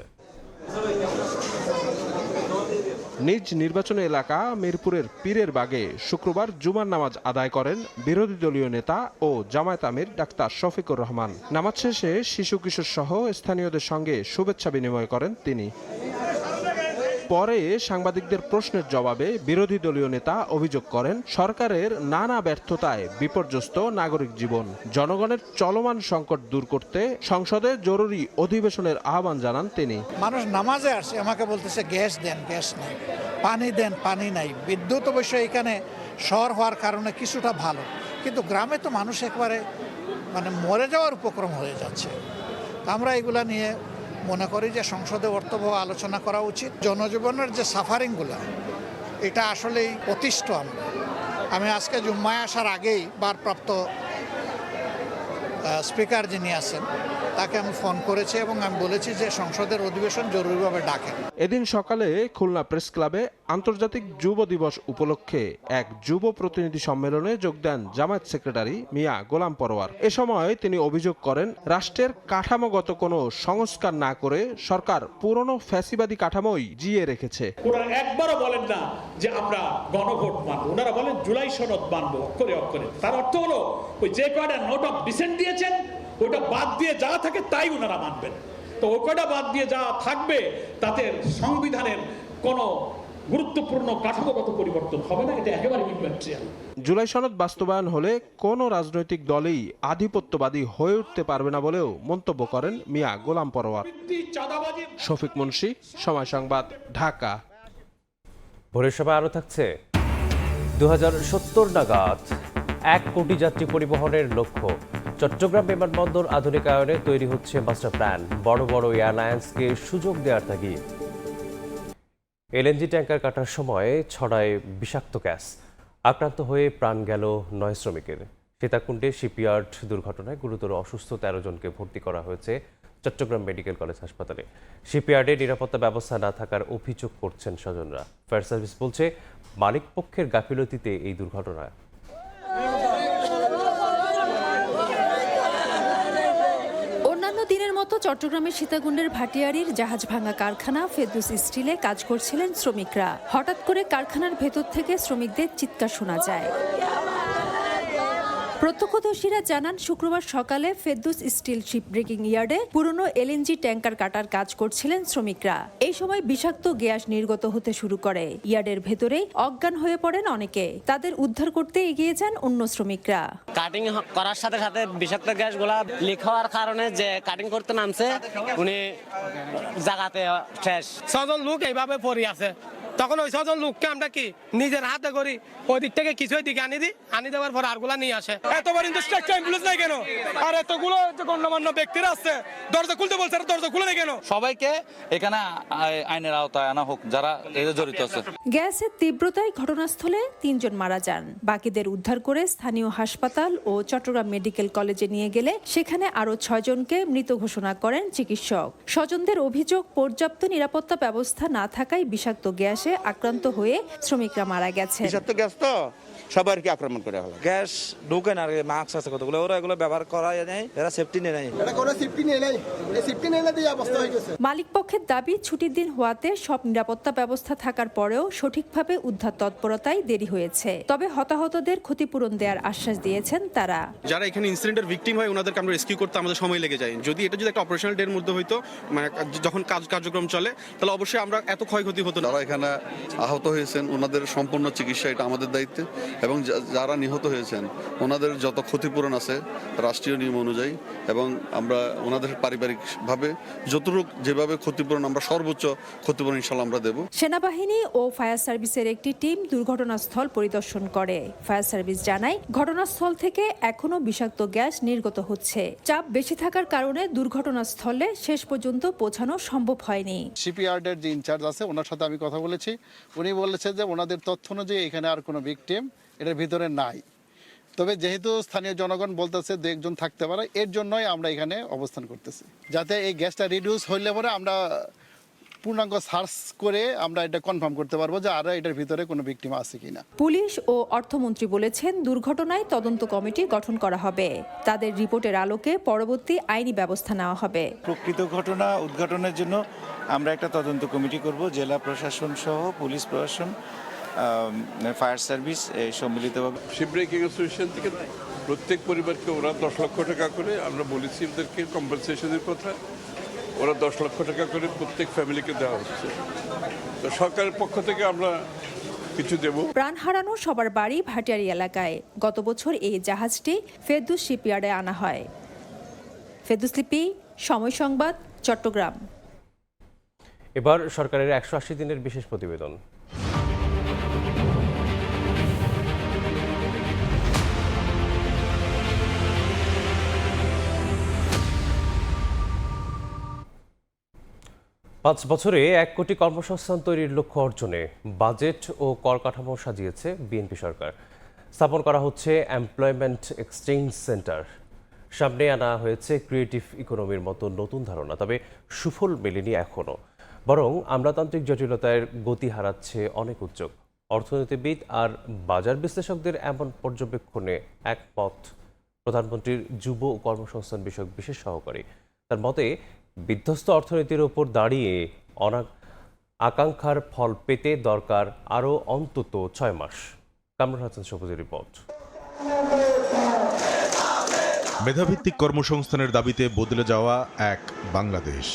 নিজ নির্বাচনী এলাকা মিরপুরের পীরের বাগে শুক্রবার জুমার নামাজ আদায় করেন বিরোধী দলীয় নেতা ও জামায়াত আমির ডাক্তার শফিকুর রহমান। নামাজ শেষে শিশু কিশোর সহ স্থানীয়দের সঙ্গে শুভেচ্ছা বিনিময় করেন তিনি। পরে সাংবাদিকদের প্রশ্নের জবাবে বিরোধী দলীয় নেতা অভিযোগ করেন, সরকারের নানা ব্যর্থতায় বিপর্যস্ত নাগরিক জীবন। জনগণের চলমান সংকট দূর করতে সংসদে জরুরি অধিবেশনের আহ্বান জানান তিনি। মানুষ নামাজে আসে, আমাকে বলতেছে গ্যাস দেন, গ্যাস নাই, পানি দেন, পানি নাই। বিদ্যুৎ অবশ্য এখানে শহর হওয়ার কারণে কিছুটা ভালো, কিন্তু গ্রামে তো মানুষ একবারে মরে যাওয়ার উপক্রম হয়ে যাচ্ছে। আমরা এগুলা নিয়ে মনে করি যে সংসদে অর্থবহ আলোচনা করা উচিত। জনজীবনের যে সাফারিংগুলো, এটা আসলেই অতিষ্ঠ। আমি আজকে জুম্মায় আসার আগেই ভারপ্রাপ্ত স্পিকার যিনি আছেন তাকে আমি ফোন করেছি এবং আমি বলেছি যে সংসদের অধিবেশন জরুরিভাবে ডাকেন। এদিন সকালে খুলনা প্রেস ক্লাবে আন্তর্জাতিক যুব দিবস উপলক্ষে এক যুব প্রতিনিধি সম্মেলনে যোগ দেন জামায়াত সেক্রেটারি মিয়া গোলাম পরোয়ার। এ সময় তিনি অভিযোগ করেন, রাষ্ট্রের কাঠামোগত কোনো সংস্কার না করে সরকার পুরনো ফ্যাসিবাদী কাঠামোই জিয়ে রেখেছে। ওনারা একবারও বলেন না যে আমরা গণভোট মানবো, ওনারা বলেন জুলাই সনদ মানবো অক্ষরে অক্ষরে। তার অর্থ হলো ওই যে কয়টা নোট অফ ডিসেন্ট দিয়েছেন ওটা বাদ দিয়ে যা থাকে তাই ওনারা মানবেন। তো ওটা বাদ দিয়ে যা থাকবে তাতে সংবিধানের কোনো গুরুত্বপূর্ণ কাঠামোগত পরিবর্তন হবে না, এটা একেবারে ইম্যাটেরিয়াল। জুলাই সনদ বাস্তবায়ন হলে কোনো রাজনৈতিক দলই আধিপত্যবাদী হয়ে উঠতে পারবে না বলেও মন্তব্য করেন মিয়া গোলাম পরোয়ার। শফিক মুন্সি, সময় সংবাদ, ঢাকা। ভোরের সময় আরও থাকছে 2070 নাগাদ 1 কোটি যাত্রী পরিবহনের লক্ষ্য। চট্টগ্রাম বিমানবন্দর আধুনিকায়নে তৈরি হচ্ছে মাস্টার প্ল্যান। বড় বড় এয়ারলাইন্সকে সুযোগ দেওয়ার তাগিদ। এলএনজি ট্যাঙ্কার কাটার সময় ছড়ায় বিষাক্ত গ্যাস। আক্রান্ত হয়ে প্রাণ গেল 9 শ্রমিকের। সীতাকুণ্ডে শিপইয়ার্ড দুর্ঘটনায় গুরুতর অসুস্থ 13 জনকে ভর্তি করা হয়েছে চট্টগ্রাম মেডিকেল কলেজ হাসপাতালে। শিপইয়ার্ডে নিরাপত্তা ব্যবস্থা না থাকার অভিযোগ করছেন স্বজনরা। ফায়ার সার্ভিস বলছে মালিকপক্ষের গাফিলতিতে এই দুর্ঘটনা। অন্যান্য দিনের মতো চট্টগ্রামের সীতাকুণ্ডের ভাটিয়ারীর জাহাজ ভাঙা কারখানা ফেরদৌস স্টিলে কাজ করছিলেন শ্রমিকরা। হঠাৎ করে কারখানার ভেতর থেকে শ্রমিকদের চিৎকার শোনা যায়। প্রত্যক্ষদর্শীরা জানান, শুক্রবার সকালে ফেরদৌস স্টিল শিপ ব্রেকিং ইয়ার্ডে পুরনো এলএনজি ট্যাঙ্কার কাটার কাজ করছিলেন শ্রমিকরা। এই সময় বিষাক্ত গ্যাস নির্গত হতে শুরু করে। ইয়ার্ডের ভেতরেই অজ্ঞান হয়ে পড়েন অনেকে। তাদের উদ্ধার করতে এগিয়ে যান অন্য শ্রমিকরা। কাটিং করার সাথে সাথে বিষাক্ত গ্যাসগুলা লিক হওয়ার কারণে যে কাটিং করতে নামছে উনি জায়গাতে শেষ। 6 জন লোক এইভাবে পড়ে আছে। তখন ওই 6 জন লোককে আমরা কি নিজের হাতে করি ওই দিক থেকে কিছু দিকে আনি দেওয়ার পর আরগুলা নিয়ে আসে। এতবার ইন্ডাস্ট্রাকচার অ্যাম্বুলেন্স নাই কেন? আর এতগুলো যে গণ্যমান্য ব্যক্তিরা আছে দরজা খুলতে বলছে, দরজা খুলে নেই কেন? সবাইকে এখানে আইনের আওতায় আনা হোক যারা এতে জড়িত আছে। গ্যাসের তীব্রতায় ঘটনাস্থলে 3 জন মারা যান। বাকিদের উদ্ধার করে স্থানীয় হাসপাতাল ও চট্টগ্রাম মেডিকেল কলেজে নিয়ে গেলে সেখানে আরও 6 জনকে মৃত ঘোষণা করেন চিকিৎসক। স্বজনদের অভিযোগ, পর্যাপ্ত নিরাপত্তা ব্যবস্থা না থাকায় বিষাক্ত গ্যাসে আক্রান্ত হয়ে শ্রমিকরা মারা গেছে। বিষাক্ত গ্যাস তো সবার কি আক্রমণ করে হলো। গ্যাস ঢুকে না, মাস্ক আছে কতগুলো, ওরা এগুলো ব্যবহার করা নাই, এরা সেফটি নেই নাই, এটা কোনো সেফটি নেই নাই, এই সেফটি নেই না দিয়ে অবস্থা হয়ে গেছে। মালিক পক্ষের দাবি, ছুটির দিন হওয়াতে সব নিরাপত্তা ব্যবস্থা থাকার পরেও সঠিকভাবে উদ্ধার তৎপরতায় দেরি হয়েছে। তবে হতাহতদের ক্ষতিপূরণ দেওয়ার আশ্বাস দিয়েছেন তারা। যারা এখানে ইনসিডেন্টের ভিকটিম হয় ওনাদেরকে আমরা রেস্কিউ করতে আমাদের সময় লেগে যায়। যদি এটা যদি একটা অপারেশনাল ডের মধ্যে হইতো, মানে যখন কার্যক্রম চলে, তাহলে অবশ্যই আমরা এত ক্ষয়ক্ষতি হতো না। যারা এখানে আহত হয়েছেন ওনাদের সম্পূর্ণ চিকিৎসা এটা আমাদের দায়িত্বে, এবং যারা নিহত হয়েছেন ওনাদের যত ক্ষতিপূরণ আছে রাষ্ট্রীয় নিয়ম অনুযায়ী, এবং আমরা ওনাদের পারিবারিকভাবে যতটুকু যেভাবে ক্ষতিপূরণ আমরা সর্বোচ্চ ক্ষতিপূরণ ইনশাল্লাহ আমরা দেব। সেনাবাহিনী ও ফায়ার সার্ভিসের একটি টিম দুর্ঘটনাস্থল পরিদর্শন করে। ফায়ার সার্ভিস জানায়, ঘটনাস্থল থেকে এখনো বিষাক্ত গ্যাস নির্গত হচ্ছে। চাপ বেশি থাকার কারণে দুর্ঘটনাস্থলে শেষ পর্যন্ত পৌঁছানো সম্ভব হয়নি। শিপইয়ার্ডের যে ইনচার্জ আছে ওনার সাথে আমি কথা বলেছি। উনি বলেছেন যে ওনাদের তথ্য অনুযায়ী এখানে আর কোনো ভিকটিম এটার ভিতরে নাই। তবে যেহেতু স্থানীয় জনগণ বলতেছে 2 একজন থাকতে পারে, এর জন্যই আমরা এখানে অবস্থান করতেছি, যাতে এই গ্যাসটা রিডিউস হইলে পরে আমরা পূর্ণাঙ্গ সার্চ করে আমরা এটা কনফার্ম করতে পারবো যে আর এটার ভিতরে কোনো ভিকটিম আছে কিনা। পুলিশ ও অর্থমন্ত্রী বলেছেন, দুর্ঘটনায় তদন্ত কমিটি গঠন করা হবে। তাদের রিপোর্টের আলোকে পরবর্তী আইনি ব্যবস্থা নেওয়া হবে। প্রকৃত ঘটনা উদ্ঘাটনের জন্য আমরা একটা তদন্ত কমিটি করব। জেলা প্রশাসন সহ পুলিশ প্রশাসন, ফায়ার সার্ভিস সম্মিলিতভাবে। শিপ ব্রেকিং অ্যাসোসিয়েশন থেকে প্রত্যেক পরিবারকে ওরা 10 লক্ষ টাকা করে, আমরা বলেছি ওদেরকে কম্পেনসেশনের কথা, ওরা 10 লক্ষ টাকা করে প্রত্যেক ফ্যামিলিকে দেওয়া হচ্ছে। তো সরকারের পক্ষ থেকে আমরা কিছু দেব। প্রাণ হারানো সবার বাড়ি ভাটিয়ারী এলাকায়। গত বছর এই জাহাজটি ফেরদৌস শিপইয়ার্ডে আনা হয়। ফেরদৌস লিপি, সময় সংবাদ, চট্টগ্রাম। এবার সরকারের 180 দিনের বিশেষ প্রতিবেদন। পাঁচ বছরে 1 কোটি কর্মসংস্থান তৈরির লক্ষ্য অর্জনে বাজেট ও কর কাঠামো সাজিয়েছে বিএনপি সরকার। স্থাপন করা হচ্ছে এমপ্লয়মেন্ট এক্সচেঞ্জ সেন্টার। সামনে আনা হয়েছে ক্রিয়েটিভ ইকোনমির মতো নতুন ধারণা, তবে সুফল মেলেনি এখনও। বরং আমলাতান্ত্রিক জটিলতার গতি হারাচ্ছে অনেক উদ্যোগ। অর্থনীতিবিদ আর বাজার বিশ্লেষকদের এমন পর্যবেক্ষণে একমত প্রধানমন্ত্রীর যুব ও কর্মসংস্থান বিষয়ক বিশেষ সহকারী। তার মতে, বিধ্বস্ত অর্থনীতির ওপর দাঁড়িয়ে আকাঙ্ক্ষার ফল পেতে দরকার আরও অন্তত 6 মাস। কামরুল হাসান সবুজের রিপোর্ট। মেধাভিত্তিক কর্মসংস্থানের দাবিতে বদলে যাওয়া এক বাংলাদেশ।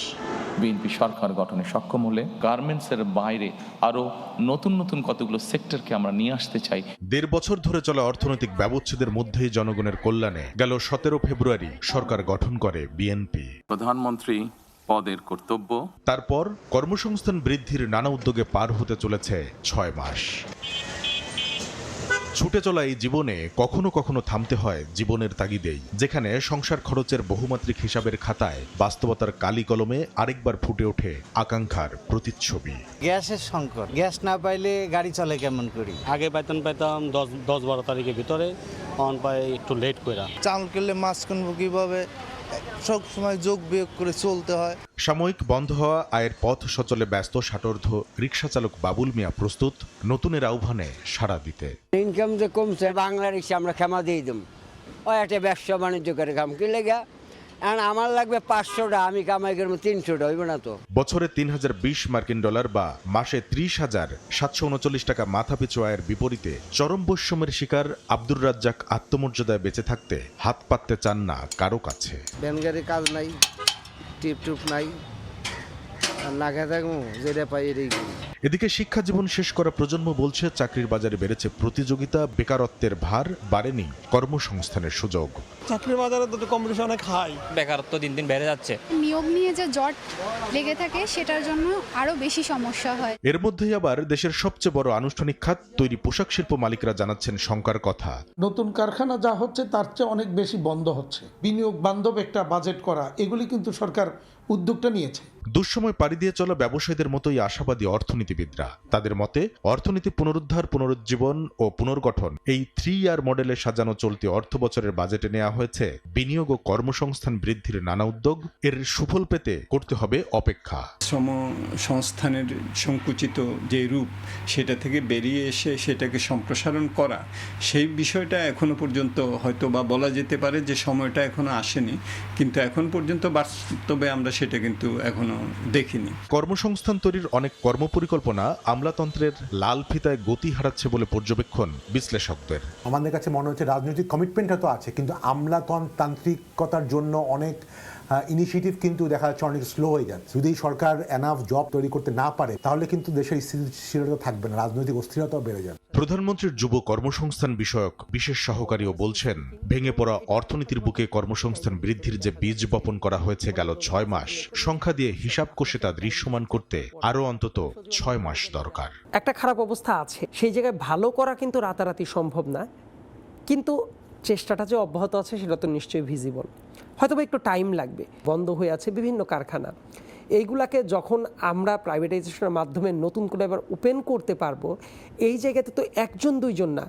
বিএনপি সরকার গঠনে সক্ষম হলে গার্মেন্টসের বাইরে আরো নতুন নতুন কতগুলো সেক্টরকে আমরা নিয়ে আসতে চাই। ১.৫ বছর ধরে চলা অর্থনৈতিক ব্যবচ্ছেদের মধ্যেই জনগণের কল্যাণে গেল ১৭ ফেব্রুয়ারি সরকার গঠন করে বিএনপি। প্রধানমন্ত্রী পদের কর্তব্য, তারপর কর্মসংস্থান বৃদ্ধির নানা উদ্যোগে পার হতে চলেছে ৬ মাস। ছুটে চলা এই জীবনে কখনো কখনো থামতে হয় জীবনের তাগিদেই, যেখানে সংসার খরচের বহুমাত্রিক হিসাবের খাতায় বাস্তবতার কালি কলমে আরেকবার ফুটে ওঠে আকাঙ্ক্ষার প্রতিচ্ছবি। গ্যাসের সংকট, গ্যাস না পাইলে গাড়ি চলে কেমন করি? আগে পাইতাম 10-12 তারিখের ভিতরে, অন পাই একটু লেট করে। চাল কিনলে মাছ কিনবো কিভাবে, সব সময় যোগ বিয়োগ করে চলতে হয়। সাময়িক বন্ধ হওয়া আয়ের পথ সচলে ব্যস্ত ষাটোর্ধ রিকশা চালক বাবুল মিয়া প্রস্তুত নতুনের আহ্বানে সাড়া দিতে। ইনকাম যে কমছে, বাংলা রিক্সা আমরা ক্ষমা দিয়ে দিম, ওই একটা ব্যবসা বাণিজ্য করে কাম কি লেগা, আমার লাগবে 500টা, আমি কামাই করবো 300টা, হইব না তো। বছরে 3020 মার্কিন ডলার বা মাসে 30,739 টাকা মাথাপিছু আয়ের বিপরীতে চরম বৈষম্যের শিকার আব্দুর রাজ্জাক আত্মমর্যাদায় বেঁচে থাকতে হাত পাততে চান না কারো কাছে। ব্যানগাড়ি কাজ নাই, টিপ টুপ নাই, না খেয়ে থাকবো, যেটা পাই এটাই করি। এদিকে শিক্ষা জীবন শেষ করা প্রজন্ম বলছে চাকরির বাজারে বেড়েছে প্রতিযোগিতা, বেকারত্বের ভার, বাড়েনি কর্মসংস্থানের সুযোগ। চাকরির বাজারে তো কম্পিটিশন অনেক হাই, বেকারত্ব দিন দিন বেড়ে যাচ্ছে। নিয়োগ নিয়ে যে জট লেগে থাকে সেটার জন্য আরো বেশি সমস্যা হয়। এর মধ্যেই আবার দেশের সবচেয়ে বড় আনুষ্ঠানিক খাত তৈরি পোশাক শিল্প মালিকরা জানাচ্ছেন শঙ্কার কথা। নতুন কারখানা যা হচ্ছে তার চেয়ে অনেক বেশি বন্ধ হচ্ছে। বিনিয়োগ বান্ধব একটা বাজেট করা, এগুলি কিন্তু সরকার উদ্যোগটা নিয়েছে। দুঃসময় পাড়ি দিয়ে চলা ব্যবসায়ীদের মতোই আশাবাদী অর্থনীতিবিদরা। তাদের মতে অর্থনীতি পুনরুদ্ধার, পুনরুজ্জীবন ও পুনর্গঠন এই 3 মডেলে সাজানো চলতি অর্থ বছরের বাজেটে নেওয়া হয়েছে বিনিয়োগ ও কর্মসংস্থান বৃদ্ধির নানা উদ্যোগ। এর সুফল পেতে করতে হবে অপেক্ষা। শ্রম সংস্থানের সংকুচিত যে রূপ, সেটা থেকে বেরিয়ে এসে সেটাকে সম্প্রসারণ করা, সেই বিষয়টা এখনো পর্যন্ত হয়তো বা বলা যেতে পারে যে সময়টা এখনো আসেনি, কিন্তু এখন পর্যন্ত বাস্তবে আমরা সেটা কিন্তু এখনো দেখিনি। কর্মসংস্থান তৈরির অনেক কর্মপরিকল্পনা আমলাতন্ত্রের লাল ফিতায় গতি হারাচ্ছে বলে পর্যবেক্ষণ বিশ্লেষকদের। আমাদের কাছে মনে হচ্ছে রাজনৈতিক কমিটমেন্ট হয়তো আছে, কিন্তু আমলাতান্ত্রিকতার জন্য অনেক ইনিশিয়েটিভ কিন্তু দেখা যাচ্ছে অনেক স্লো হয়ে যাচ্ছে। যদি সরকার এনাফ জব তৈরি করতে না পারে তাহলে কিন্তু দেশের স্থিরতা থাকবে না, রাজনৈতিক অস্থিরতাও বেড়ে যাবে। প্রধানমন্ত্রীর যুব কর্মসংস্থান বিষয়ক বিশেষ সহকারীও বলছেন, ভেঙে পড়া অর্থনীতির বুকে কর্মসংস্থান বৃদ্ধির যে বীজ বপন করা হয়েছে গেল 6 মাস, সংখ্যা দিয়ে হিসাব কষে তা দৃশ্যমান করতে আরও অন্তত 6 মাস দরকার। একটা খারাপ অবস্থা আছে, সেই জায়গায় ভালো করা কিন্তু রাতারাতি সম্ভব না, কিন্তু চেষ্টাটা যে অব্যাহত আছে সেটা তো নিশ্চয়ই ভিজিবল। হয়তো একটু টাইম লাগবে। বন্ধ হয়ে আছে বিভিন্ন কারখানা, এইগুলাকে যখন আমরা প্রাইভেটাইজেশনের মাধ্যমে নতুন করে এবার ওপেন করতে পারবো, এই জায়গাতে তো 1-2 না,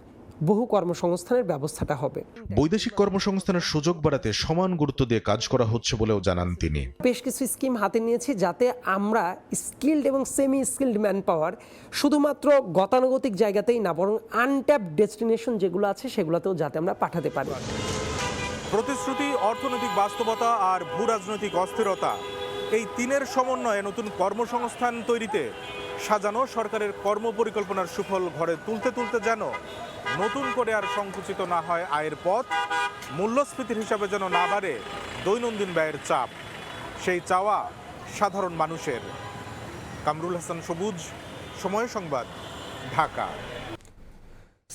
বহু কর্মসংস্থানের ব্যবস্থাটা হবে। বৈদেশিক কর্মসংস্থানের সুযোগ বাড়াতে সমান গুরুত্ব দিয়ে কাজ করা হচ্ছে বলেও জানান তিনি। বেশ কিছু স্কিম হাতে নিয়েছি যাতে আমরা স্কিলড এবং সেমি স্কিলড ম্যান পাওয়ার শুধুমাত্র গতানুগতিক জায়গাতেই না, বরং আনট্যাপড ডেস্টিনেশন যেগুলো আছে সেগুলোতেও যাতে আমরা পাঠাতে পারি। প্রতিশ্রুতি, অর্থনৈতিক বাস্তবতা আর ভূ রাজনৈতিক অস্থিরতা, এই তিনের সমন্বয়ে নতুন কর্মসংস্থান তৈরিতে সাজানো সরকারের কর্মপরিকল্পনার সুফল ঘরে তুলতে তুলতে যেন নতুন করে আর সংকুচিত না হয় আয়ের পথ, মূল্যস্ফীতির হিসাবে যেন না বাড়ে দৈনন্দিন ব্যয়ের চাপ, সেই চাওয়া সাধারণ মানুষের। কামরুল হাসান সবুজ, সময় সংবাদ, ঢাকা।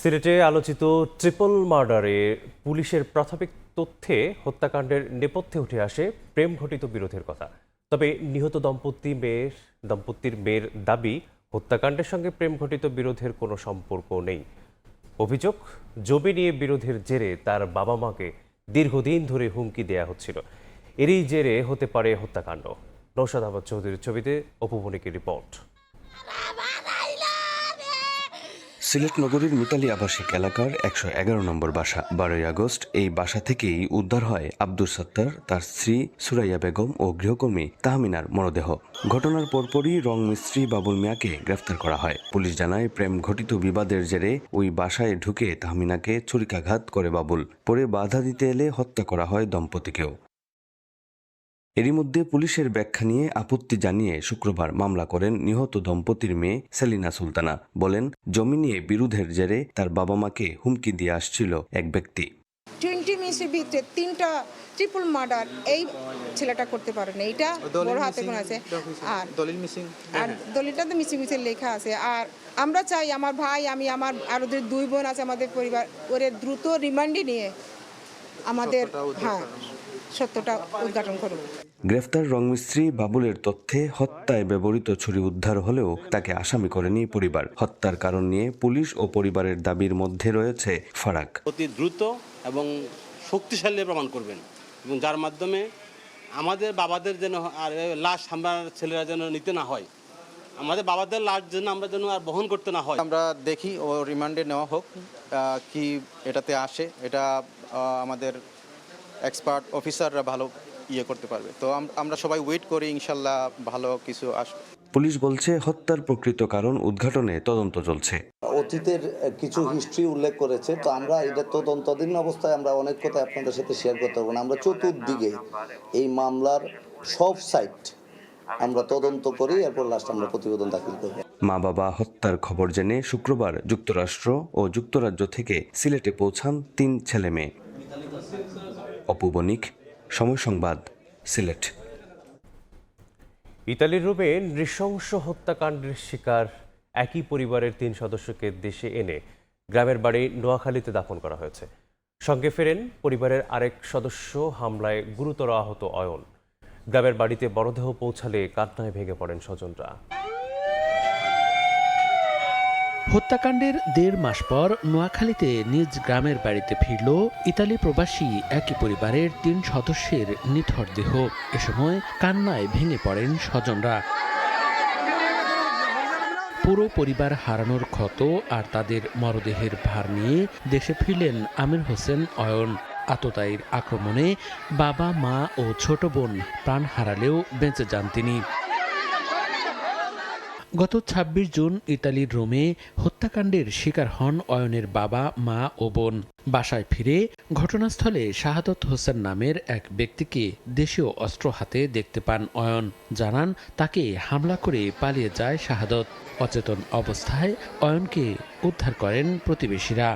সিলেটে আলোচিত ট্রিপল মার্ডারে পুলিশের প্রাথমিক তথ্যে হত্যাকাণ্ডের নেপথ্যে উঠে আসে প্রেম ঘটিত বিরোধের কথা। তবে নিহত দম্পতির মেয়ের দাবি, হত্যাকাণ্ডের সঙ্গে প্রেম ঘটিত বিরোধের কোনো সম্পর্ক নেই। অভিযোগ, জমি নিয়ে বিরোধের জেরে তার বাবা মাকে দীর্ঘদিন ধরে হুমকি দেয়া হচ্ছিল। এরই জেরে হতে পারে হত্যাকাণ্ড। নৌশাদ আহমদ চৌধুরীর ছবিতে অপু বণিকের রিপোর্ট। সিলেট নগরীর মিতালী আবাসিক এলাকার 111 নম্বর বাসা। 12ই আগস্ট এই বাসা থেকেই উদ্ধার হয় আব্দুস সত্তার, তার স্ত্রী সুরাইয়া বেগম ও গৃহকর্মী তাহমিনার মরদেহ। ঘটনার পরপরই রং মিস্ত্রি বাবুল মিয়াকে গ্রেফতার করা হয়। পুলিশ জানায়, প্রেম ঘটিত বিবাদের জেরে ওই বাসায় ঢুকে তাহমিনাকে ছুরিকাঘাত করে বাবুল, পরে বাধা দিতে এলে হত্যা করা হয় দম্পতিকেও। এরই মধ্যে পুলিশের ব্যাখ্যা নিয়ে আপত্তি জানিয়ে শুক্রবার মামলা করেন নিহত দম্পতির মেয়ে সেলিনা সুলতানা। বলেন, জমি নিয়ে বিরোধের জেরে তার বাবা মাকে হুমকি দিয়ে আসছিল এক ব্যক্তি। 20 মিনিটের ভিতরে 3টা ট্রিপল মার্ডার এই ছেলেটা করতে পারে না, এটা বড় হাতে কোন আছে। আর দলিল মিসিং, আর দলিলটা তো মিসিং লেখা আছে। আর আমরা চাই আমার ভাই, আমি, আমার আরো 2 বোন আছে আমাদের পরিবার, ওরে দ্রুত রিমান্ডে নিয়ে আমাদের সত্যটা উদ্ঘাটন করুন। গ্রেফতার রংমিস্ত্রি বাবুলের তথ্যে হত্যায় ব্যবহৃত ছুরি উদ্ধার হলেও তাকে আসামি করেনি পরিবার। হত্যার কারণ নিয়ে পুলিশ ও পরিবারের দাবির মধ্যে রয়েছে ফারাক। অতি দ্রুত এবং শক্তিশালী প্রমাণ করবেন, এবং যার মাধ্যমে আমাদের বাবাদের যেন আর লাশ আমরা ছেলেরা যেন নিতে না হয়, আমাদের বাবাদের লাশ যেন আমরা যেন আর বহন করতে না হয়। আমরা দেখি ও রিমান্ডে নেওয়া হোক, কি এটাতে আসে, এটা আমাদের এক্সপার্ট অফিসাররা ভালো করতে পারবে। তো আমরা সবাই ওয়েট করি, ইনশাল্লাহ ভালো কিছু আসবে। পুলিশ বলছে হত্যার প্রকৃত কারণ উদ্ঘাটনে তদন্ত চলছে। অতীতের কিছু হিস্ট্রি উল্লেখ করেছে, তো আমরা এটা তদন্তাধীন অবস্থায় আমরা অনেক কথা আপনাদের সাথে শেয়ার করতে পারবো না। আমরা চতুর্দিকে এই মামলার সব সাইট আমরা তদন্ত করি, এরপর লাস্ট আমরা প্রতিবেদন দাখিল করব। মা বাবা হত্যার খবর জেনে শুক্রবার যুক্তরাষ্ট্র ও যুক্তরাজ্য থেকে সিলেটে পৌঁছান 3 ছেলে মেয়ে। অপু বণিক, সময় সংবাদ, সিলেট। ইতালির রোমে নৃশংস হত্যাকাণ্ডের শিকার একই পরিবারের 3 সদস্যকে দেশে এনে গ্রামের বাড়ি নোয়াখালীতে দাফন করা হয়েছে। সঙ্গে ফেরেন পরিবারের আরেক সদস্য, হামলায় গুরুতর আহত অয়ন। গ্রামের বাড়িতে মরদেহ পৌঁছালে কান্নায় ভেঙে পড়েন স্বজনরা। হত্যাকাণ্ডের 1.5 মাস পর নোয়াখালীতে নিজ গ্রামের বাড়িতে ফিরল ইতালি প্রবাসী একই পরিবারের 3 সদস্যের নিথর দেহ। এ সময় কান্নায় ভেঙে পড়েন স্বজনরা। পুরো পরিবার হারানোর ক্ষত আর তাদের মরদেহের ভার নিয়ে দেশে ফিরলেন আমির হোসেন অয়ন। আততায়ীর আক্রমণে বাবা, মা ও ছোট বোন প্রাণ হারালেও বেঁচে যান তিনি। গত 26 জুন ইতালির রোমে হত্যাকাণ্ডের শিকার হন অয়নের বাবা, মা ও বোন। বাসায় ফিরে ঘটনাস্থলে শাহাদত হোসেন নামের এক ব্যক্তিকে দেশীয় অস্ত্র হাতে দেখতে পান অয়ন। জানান তাকে হামলা করে পালিয়ে যায় শাহাদত। অচেতন অবস্থায় অয়নকে উদ্ধার করেন প্রতিবেশীরা।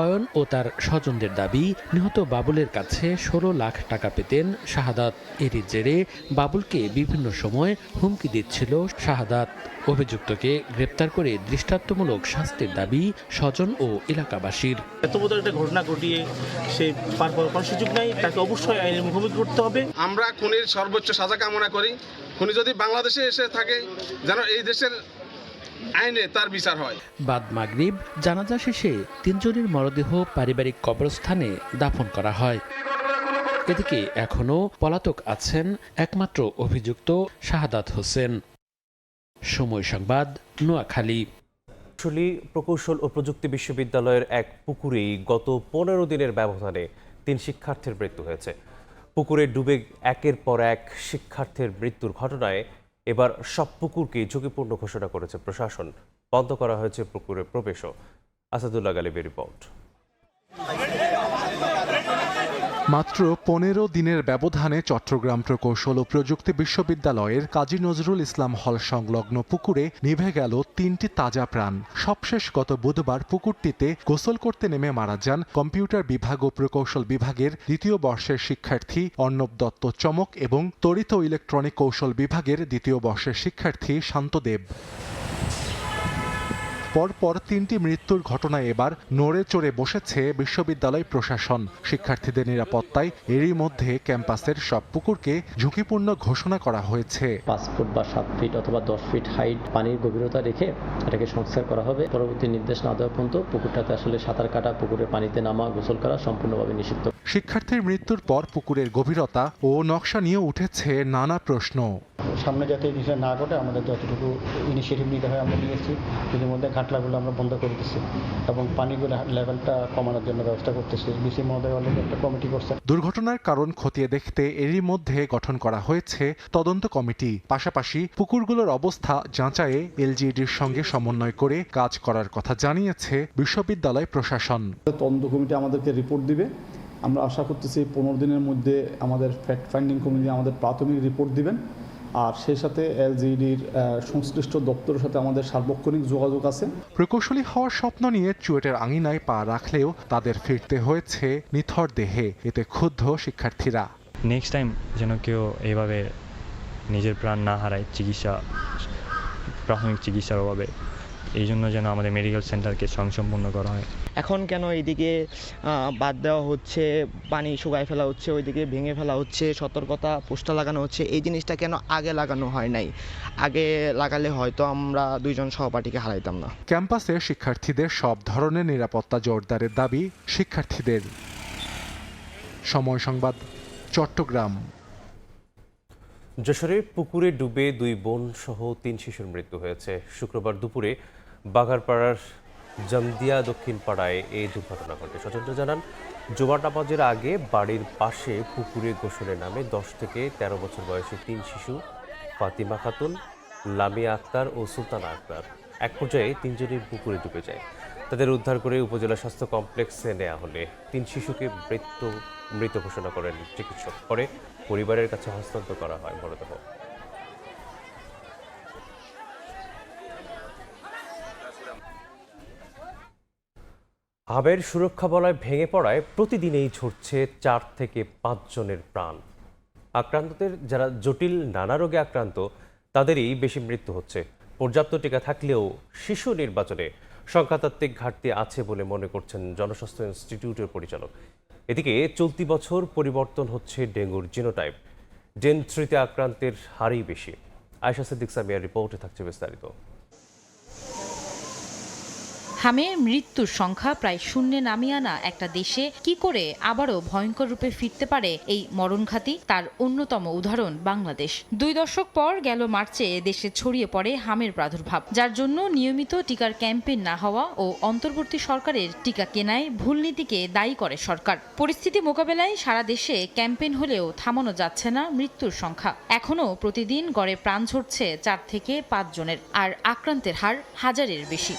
অয়ন ও তার স্বজনদের দাবি, নিহত বাবুলের কাছে 16 লাখ টাকা পেতেন শাহাদাত। এরই জেরে বাবুলকে বিভিন্ন সময় হুমকি দিচ্ছিল শাহাদাত। অভিযুক্তকে গ্রেপ্তার করে দৃষ্টান্তমূলক শাস্তির দাবি স্বজন ও এলাকাবাসীর। এত বড় একটা ঘটনা ঘটিয়ে সে পার পাওয়ার কোনো সুযোগ নাই, তাকে অবশ্যই আইনের মুখোমুখি করতে হবে। আমরা খুনির সর্বোচ্চ সাজা কামনা করি। খুনি যদি বাংলাদেশে এসে থাকে, যেন এই দেশের আইনে তার বিচার হয়। বাদ মাগরিব জানাজা শেষে 3 জনের মরদেহ পারিবারিক কবরস্থানে দাফন করা হয়। এদিকে এখনও পলাতক আছেন একমাত্র অভিযুক্ত শাহাদাত হোসেন। সময় সংবাদ, নোয়াখালী। প্রকৌশল ও প্রযুক্তি বিশ্ববিদ্যালয়ের এক পুকুরেই গত 15 দিনের ব্যবধানে 3 শিক্ষার্থীর মৃত্যু হয়েছে। পুকুরে ডুবে একের পর এক শিক্ষার্থীর মৃত্যুর ঘটনায় এবার সব পুকুরকেই ঝুঁকিপূর্ণ ঘোষণা করেছে প্রশাসন। বন্ধ করা হয়েছে পুকুরে প্রবেশও। আসাদুল্লাহ গালিবের রিপোর্ট। মাত্র 15 দিনের ব্যবধানে চট্টগ্রাম প্রকৌশল ও প্রযুক্তি বিশ্ববিদ্যালয়ের কাজী নজরুল ইসলাম হল সংলগ্ন পুকুরে নিভে গেল 3টি তাজা প্রাণ। সবশেষ গত বুধবার পুকুরটিতে গোসল করতে নেমে মারা যান কম্পিউটার বিভাগ ও প্রকৌশল বিভাগের 2য় বর্ষের শিক্ষার্থী অর্ণব দত্ত চমক এবং তড়িৎ ও ইলেকট্রনিক কৌশল বিভাগের 2য় বর্ষের শিক্ষার্থী শান্তদেব। পরপর 3টি মৃত্যুর ঘটনায় এবার নড়ে চড়ে বসেছে বিশ্ববিদ্যালয় প্রশাসন। শিক্ষার্থীদের নিরাপত্তায় এরই মধ্যে ক্যাম্পাসের সব পুকুরকে ঝুঁকিপূর্ণ ঘোষণা করা হয়েছে। 5 ফুট বা 7 ফিট অথবা 10 ফিট হাইট পানির গভীরতা রেখে এটাকে সংস্কার করা হবে। পরবর্তী নির্দেশ না দেওয়া পর্যন্ত পুকুরটাতে আসলে সাঁতার কাটা, পুকুরের পানিতে নামা, গোসল করা সম্পূর্ণভাবে নিষিদ্ধ। শিক্ষার্থীর মৃত্যুর পর পুকুরের গভীরতা ও নকশা নিয়ে উঠেছে নানা প্রশ্ন। সামনে যাতে এই বিষয় না ঘটে আমাদের যতটুকু ইনিশিয়েটিভ নিতে হয় আমরা নিয়েছি। এর মধ্যে ঘাটলাগুলো আমরা বন্ধ করতেছি এবং পানিগুলো লেভেলটা কমানোর জন্য ব্যবস্থা করতেছি। ডিসি মহোদয় অলরেডি একটা কমিটি করছে। দুর্ঘটনার কারণ খতিয়ে দেখতে এরই মধ্যে গঠন করা হয়েছে তদন্ত কমিটি। পাশাপাশি পুকুরগুলোর অবস্থা যাচাইয়ে এলজিইডির সঙ্গে সমন্বয় করে কাজ করার কথা জানিয়েছে বিশ্ববিদ্যালয় প্রশাসন। তদন্ত কমিটি আমাদেরকে রিপোর্ট দিবে। আমরা আশা করতেছি 15 দিনের মধ্যে আমাদের ফ্যাক্ট ফাইন্ডিং কমিটি আমাদের প্রাথমিক রিপোর্ট দিবেন আর সেই সাথে এলজিইডির সংশ্লিষ্ট দপ্তরের সাথে আমাদের সার্বক্ষণিক যোগাযোগ আছে। প্রকৌশলী হওয়ার স্বপ্ন নিয়ে চুয়েটের আঙিনায় পা রাখলেও তাদের ফিরতে হয়েছে নিথর দেহে। এতে ক্ষুব্ধ শিক্ষার্থীরা। নেক্সট টাইম যেন কেউ এইভাবে নিজের প্রাণ না হারায় প্রাথমিক চিকিৎসার অভাবে, এই জন্য যেন আমাদের মেডিকেল সেন্টারকে স্বয়ংসম্পূর্ণ করা হয়। এখন কেন এইদিকে বাদ দেওয়া হচ্ছে, পানি শুকায় ফেলা হচ্ছে, ওইদিকে ভেঙে ফেলা হচ্ছে, সতর্কতা পোস্টার লাগানো হচ্ছে, এই জিনিসটা কেন আগে লাগানো হয় নাই? আগে লাগালে হয়তো আমরা 2 জন সহপাঠীকে হারাইতাম না। ক্যাম্পাসে শিক্ষার্থীদের সব ধরনের নিরাপত্তা জোরদারের দাবি শিক্ষার্থীদের। সময় সংবাদ, চট্টগ্রাম। যশোরের পুকুরে ডুবে 2 বোন সহ 3 শিশুর মৃত্যু হয়েছে। শুক্রবার দুপুরে বাগারপাড়ার জামদিয়া দক্ষিণ পাড়ায় এই দুর্ঘটনা ঘটে। স্বজনরা জানান, জুমার নামাজের আগে বাড়ির পাশে পুকুরে গোসলের নামে 10 থেকে 13 বছর বয়সী 3 শিশু ফাতিমা খাতুন, লামিয়া আক্তার ও সুলতানা আক্তার এক পর্যায়ে 3 জনই পুকুরে ডুবে যায়। তাদের উদ্ধার করে উপজেলা স্বাস্থ্য কমপ্লেক্সে নেওয়া হলে 3 শিশুকে মৃত ঘোষণা করেন চিকিৎসক। পরে পরিবারের কাছে হস্তান্তর করা হয় মরদেহ। হাবের সুরক্ষা বলয় ভেঙে পড়ায় প্রতিদিনই ঝরছে 4 থেকে 5 জনের প্রাণ। আক্রান্তদের যারা জটিল নানা রোগে আক্রান্ত তাদেরই বেশি মৃত্যু হচ্ছে। পর্যাপ্ত টিকা থাকলেও শিশু নির্বাচনে সংখ্যাতাত্ত্বিক ঘাটতি আছে বলে মনে করছেন জনস্বাস্থ্য ইনস্টিটিউটের পরিচালক। এদিকে চলতি বছর পরিবর্তন হচ্ছে ডেঙ্গুর জিনোটাইপ। ডেন 3-তে আক্রান্তের হারই বেশি। আয়েশা সিদ্দিক সামিয়ার রিপোর্টে থাকছে বিস্তারিত। হামের মৃত্যুর সংখ্যা প্রায় শূন্যে নামিয়ে আনা একটা দেশে কি করে আবারও ভয়ঙ্কর রূপে ফিরতে পারে এই মরণঘাতী, তার অন্যতম উদাহরণ বাংলাদেশ। 2 দশক পর গেল মার্চে দেশে ছড়িয়ে পড়ে হামের প্রাদুর্ভাব, যার জন্য নিয়মিত টিকার ক্যাম্পেইন না হওয়া ও অন্তর্বর্তী সরকারের টিকা কেনায় ভুল নীতিকে দায়ী করে সরকার। পরিস্থিতি মোকাবেলায় সারা দেশে ক্যাম্পেইন হলেও থামানো যাচ্ছে না মৃত্যুর সংখ্যা। এখনও প্রতিদিন গড়ে প্রাণ ঝরছে 4 থেকে 5 জনের, আর আক্রান্তের হার 1000-এর বেশি।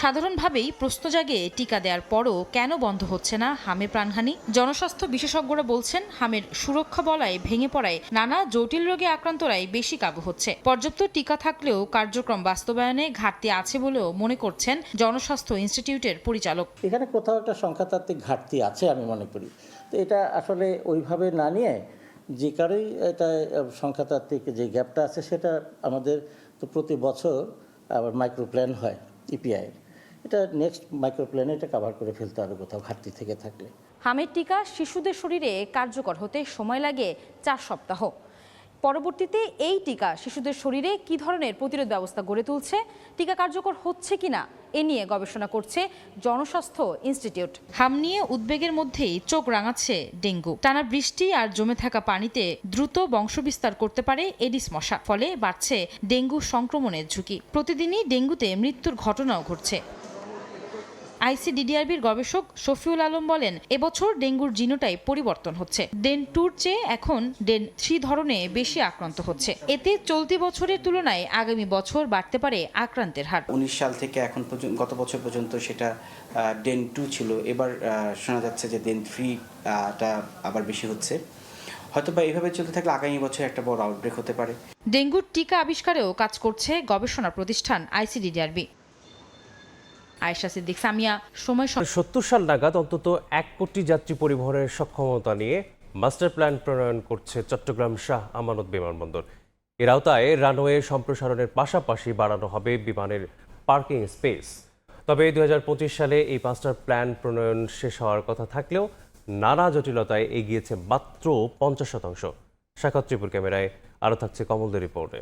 সাধারণভাবেই প্রশ্ন জাগে টিকা দেওয়ার পরও কেন বন্ধ হচ্ছে না হামে প্রাণহানি। জনস্বাস্থ্য বিশেষজ্ঞরা বলছেন, হামের সুরক্ষা বলয় ভেঙে পড়ায় নানা জটিল রোগে আক্রান্তরাই বেশি কাবু হচ্ছে। পর্যাপ্ত টিকা থাকলেও কার্যক্রম বাস্তবায়নে ঘাটতি আছে বলেও মনে করছেন জনস্বাস্থ্য ইনস্টিটিউটের পরিচালক। এখানে কোথাও একটা সংখ্যাতাত্ত্বিক ঘাটতি আছে আমি মনে করি। তো এটা আসলে ওইভাবে না নিয়ে যে কারোই এটা সংখ্যাতাত্ত্বিক যে গ্যাপটা আছে সেটা আমাদের তো প্রতি বছর আবার মাইক্রো প্ল্যান হয় ইপিআই, এটা নেক্সট মাইক্রো প্ল্যানে এটা কভার করে ফেলতে হবে কোথাও ঘাটতি থেকে থাকলে। হামের টিকা শিশুদের শরীরে কার্যকর হতে সময় লাগে 4 সপ্তাহ। পরবর্তীতে এই টিকা শিশুদের শরীরে কি ধরনের প্রতিরোধ ব্যবস্থা গড়ে তুলছে, টিকা কার্যকর হচ্ছে কিনা এ নিয়ে গবেষণা করছে জনস্বাস্থ্য ইনস্টিটিউট। হাম নিয়ে উদ্বেগের মধ্যেই চোখ রাঙাচ্ছে ডেঙ্গু। টানা বৃষ্টি আর জমে থাকা পানিতে দ্রুত বংশবিস্তার করতে পারে এডিস মশা, ফলে বাড়ছে ডেঙ্গু সংক্রমণের ঝুঁকি। প্রতিদিনই ডেঙ্গুতে মৃত্যুর ঘটনাও ঘটছে। আইসিডিডিআরবির গবেষক শফিউল আলম বলেন, এবছর ডেঙ্গুর জিনোটাইপ পরিবর্তন হচ্ছে। ডেন 2-র চেয়ে এখন ডেন 3 ধরনে বেশি আক্রান্ত হচ্ছে। এতে চলতি বছরের তুলনায় আগামী বছর বাড়তে পারে আক্রান্তের হার। 19 সাল থেকে এখন পর্যন্ত, গত বছর পর্যন্ত সেটা ডেন 2 ছিল, এবার শোনা যাচ্ছে যে ডেন 3টা আবার বেশি হচ্ছে। হয়তো বা এইভাবে চলতে থাকলে আগামী বছর একটা বড় আউটব্রেক হতে পারে। ডেঙ্গুর টিকা আবিষ্কারেও কাজ করছে গবেষণা প্রতিষ্ঠান আইসিডিডিআরবি। আয়েশা সিদ্দিক সামিয়া, সময়। 70 সাল নাগাদ অন্তত 1 কোটি যাত্রী পরিবহনের সক্ষমতা নিয়ে মাস্টার প্ল্যান প্রণয়ন করছে চট্টগ্রাম শাহ আমানত বিমানবন্দর। এর আওতায় রানওয়ে সম্প্রসারণের পাশাপাশি বাড়ানো হবে বিমানের পার্কিং স্পেস। তবে 2025 সালে এই মাস্টার প্ল্যান প্রণয়ন শেষ হওয়ার কথা থাকলেও নানা জটিলতায় এগিয়েছে মাত্র 50%। শাখাত ত্রিপুর ক্যামেরায় আরও থাকছে কমলদের রিপোর্টে।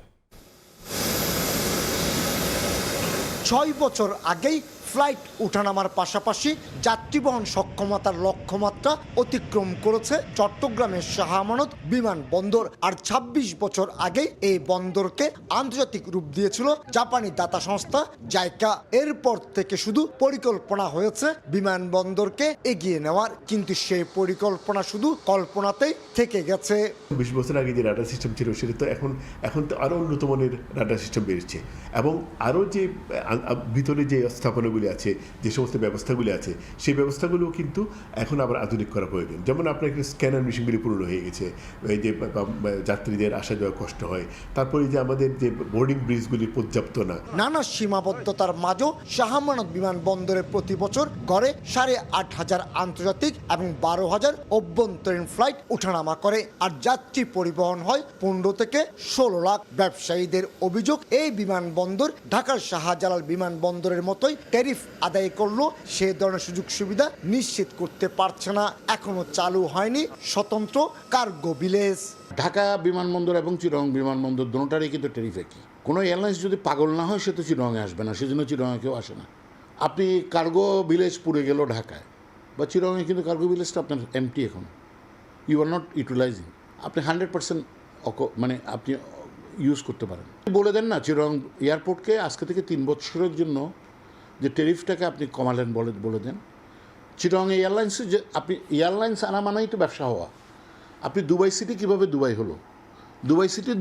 6 বছর আগেই ফ্লাইট ওঠানামার পাশাপাশি যাত্রীবহন সক্ষমতার লক্ষ্যমাত্রা অতিক্রম করেছে চট্টগ্রামের শাহ আমানত বিমানবন্দর। আর 26 বছর আগেই এই বন্দরকে আন্তর্জাতিক রূপ দিয়েছিল জাপানি দাতা সংস্থা জাইকা। এরপর থেকে শুধু পরিকল্পনা হয়েছে বিমানবন্দরকে এগিয়ে নেওয়ার, কিন্তু সেই পরিকল্পনা শুধু কল্পনাতেই থেকে গেছে। 20 বছর আগে যে রাডার সিস্টেম ছিল সেটা তো এখন তো আরও উন্নত মানের রাডার সিস্টেম বেড়েছে, এবং আরও যে ভিতরে যে স্থাপনা প্রোটোকলগুলি আছে, যে সমস্ত ব্যবস্থাগুলি আছে, সেই ব্যবস্থাগুলো কিন্তু এখন আবার আধুনিক করা প্রয়োজন। যেমন আপনার স্ক্যানার মেশিনগুলি পুরনো হয়ে গেছে, এই যে যাত্রীদের আসা যাওয়া কষ্ট হয়। তারপরে যে আমাদের যে বোর্ডিং ব্রিজগুলি পর্যাপ্ত না। নানা সীমাবদ্ধতার মাঝেও শাহ আমানত বিমানবন্দরে প্রতি বছর গড়ে 8,500 আন্তর্জাতিক এবং 12,000 অভ্যন্তরীণ ফ্লাইট ওঠানামা করে, আর যাত্রী পরিবহন হয় 15 থেকে 16 লাখ। ব্যবসায়ীদের অভিযোগ, এই বিমানবন্দর ঢাকার শাহজালাল বিমানবন্দরের মতোই ট্যারিফ আদায় করলেও সে ধরনের সুযোগ সুবিধা নিশ্চিত করতে পারছে না। এখনো চালু হয়নি স্বতন্ত্র কার্গো ভিলেজ। ঢাকা বিমানবন্দর এবং চিরং বিমানবন্দর দুটোটারই কিন্তু ট্যারিফ একই। কোনো এয়ারলাইন্স যদি পাগল না হয় সে তো চিরঙে আসবে না, সেজন্য চিরঙে কেউ আসে না। আপনি কার্গো ভিলেজ পুরে গেল ঢাকায় বা চিরঙে, কিন্তু কার্গো ভিলেজটা আপনার এমটি এখন, ইউ আর নট ইউটিলাইজিং। আপনি 100% মানে আপনি ইউজ করতে পারেন। বলে দেন না চিরং এয়ারপোর্টকে আজকে থেকে 3 বছরের জন্য যে ট্যারিফটাকে আপনি কমালেন বলে দেন। চিরং এয়ারলাইন্সে যে আপনি এয়ারলাইন্স আনা মানেই তো ব্যবসা হওয়া। আপনি দুবাই সিটি কীভাবে দুবাই হলো?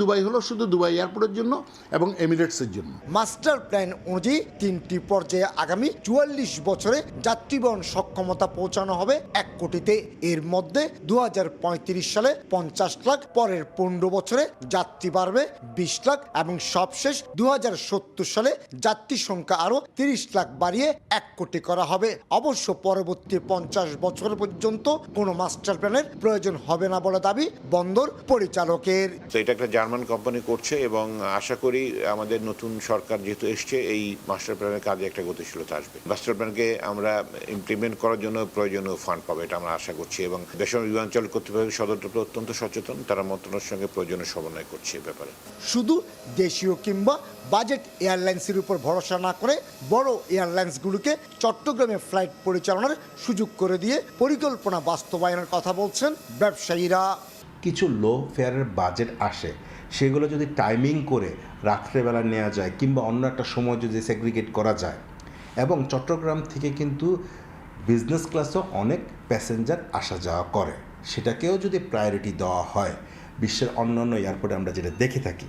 দুবাই হলো শুধু দুবাই এয়ারপোর্টের জন্য এবং এমিরেটসের জন্য। মাস্টার প্ল্যান অনুযায়ী 3টি পর্যায়ে আগামী 44 বছরে যাত্রীবহন সক্ষমতা পৌঁছানো হবে 1 কোটিতে। এর মধ্যে 2035 সালে 50 লাখ, পরের 15 বছরে যাত্রী বাড়বে 20 লাখ এবং সবশেষ 2070 সালে যাত্রী সংখ্যা আরও 30 লাখ বাড়িয়ে 1 কোটি করা হবে। অবশ্য পরবর্তী 50 বছর পর্যন্ত কোনো মাস্টার প্ল্যানের প্রয়োজন হবে না বলে দাবি বন্দর পরিচালকের। তো এটা একটা জার্মান কোম্পানি করছে এবং আশা করি আমাদের নতুন সরকার যেহেতু এসছে, এই মাস্টার প্ল্যানের কাজে একটা গতিশীলতা আসবে। মাস্টার প্ল্যানকে আমরা ইমপ্লিমেন্ট করার জন্য প্রয়োজনীয় ফান্ড পাবো, এটা আমরা আশা করছি। এবং বেসরকারি বিমানচল কর্তৃপক্ষের সদর দপ্তর অত্যন্ত সচেতন, তারা মন্ত্রণালয়ের সঙ্গে প্রয়োজনীয় সমন্বয় করছে এ ব্যাপারে। শুধু দেশীয় কিংবা বাজেট এয়ারলাইন্সের উপর ভরসা না করে বড় এয়ারলাইন্সগুলোকে চট্টগ্রামে ফ্লাইট পরিচালনার সুযোগ করে দিয়ে পরিকল্পনা বাস্তবায়নের কথা বলছেন ব্যবসায়ীরা। কিছু লো ফেয়ারের বাজেট আসে, সেগুলো যদি টাইমিং করে রাত্রেবেলা নেওয়া যায় কিংবা অন্য একটা সময় যদি সেগ্রিগেট করা যায়, এবং চট্টগ্রাম থেকে কিন্তু বিজনেস ক্লাসেও অনেক প্যাসেঞ্জার আসা যাওয়া করে, সেটাকেও যদি প্রায়োরিটি দেওয়া হয় বিশ্বের অন্যান্য এয়ারপোর্টে আমরা যেটা দেখে থাকি,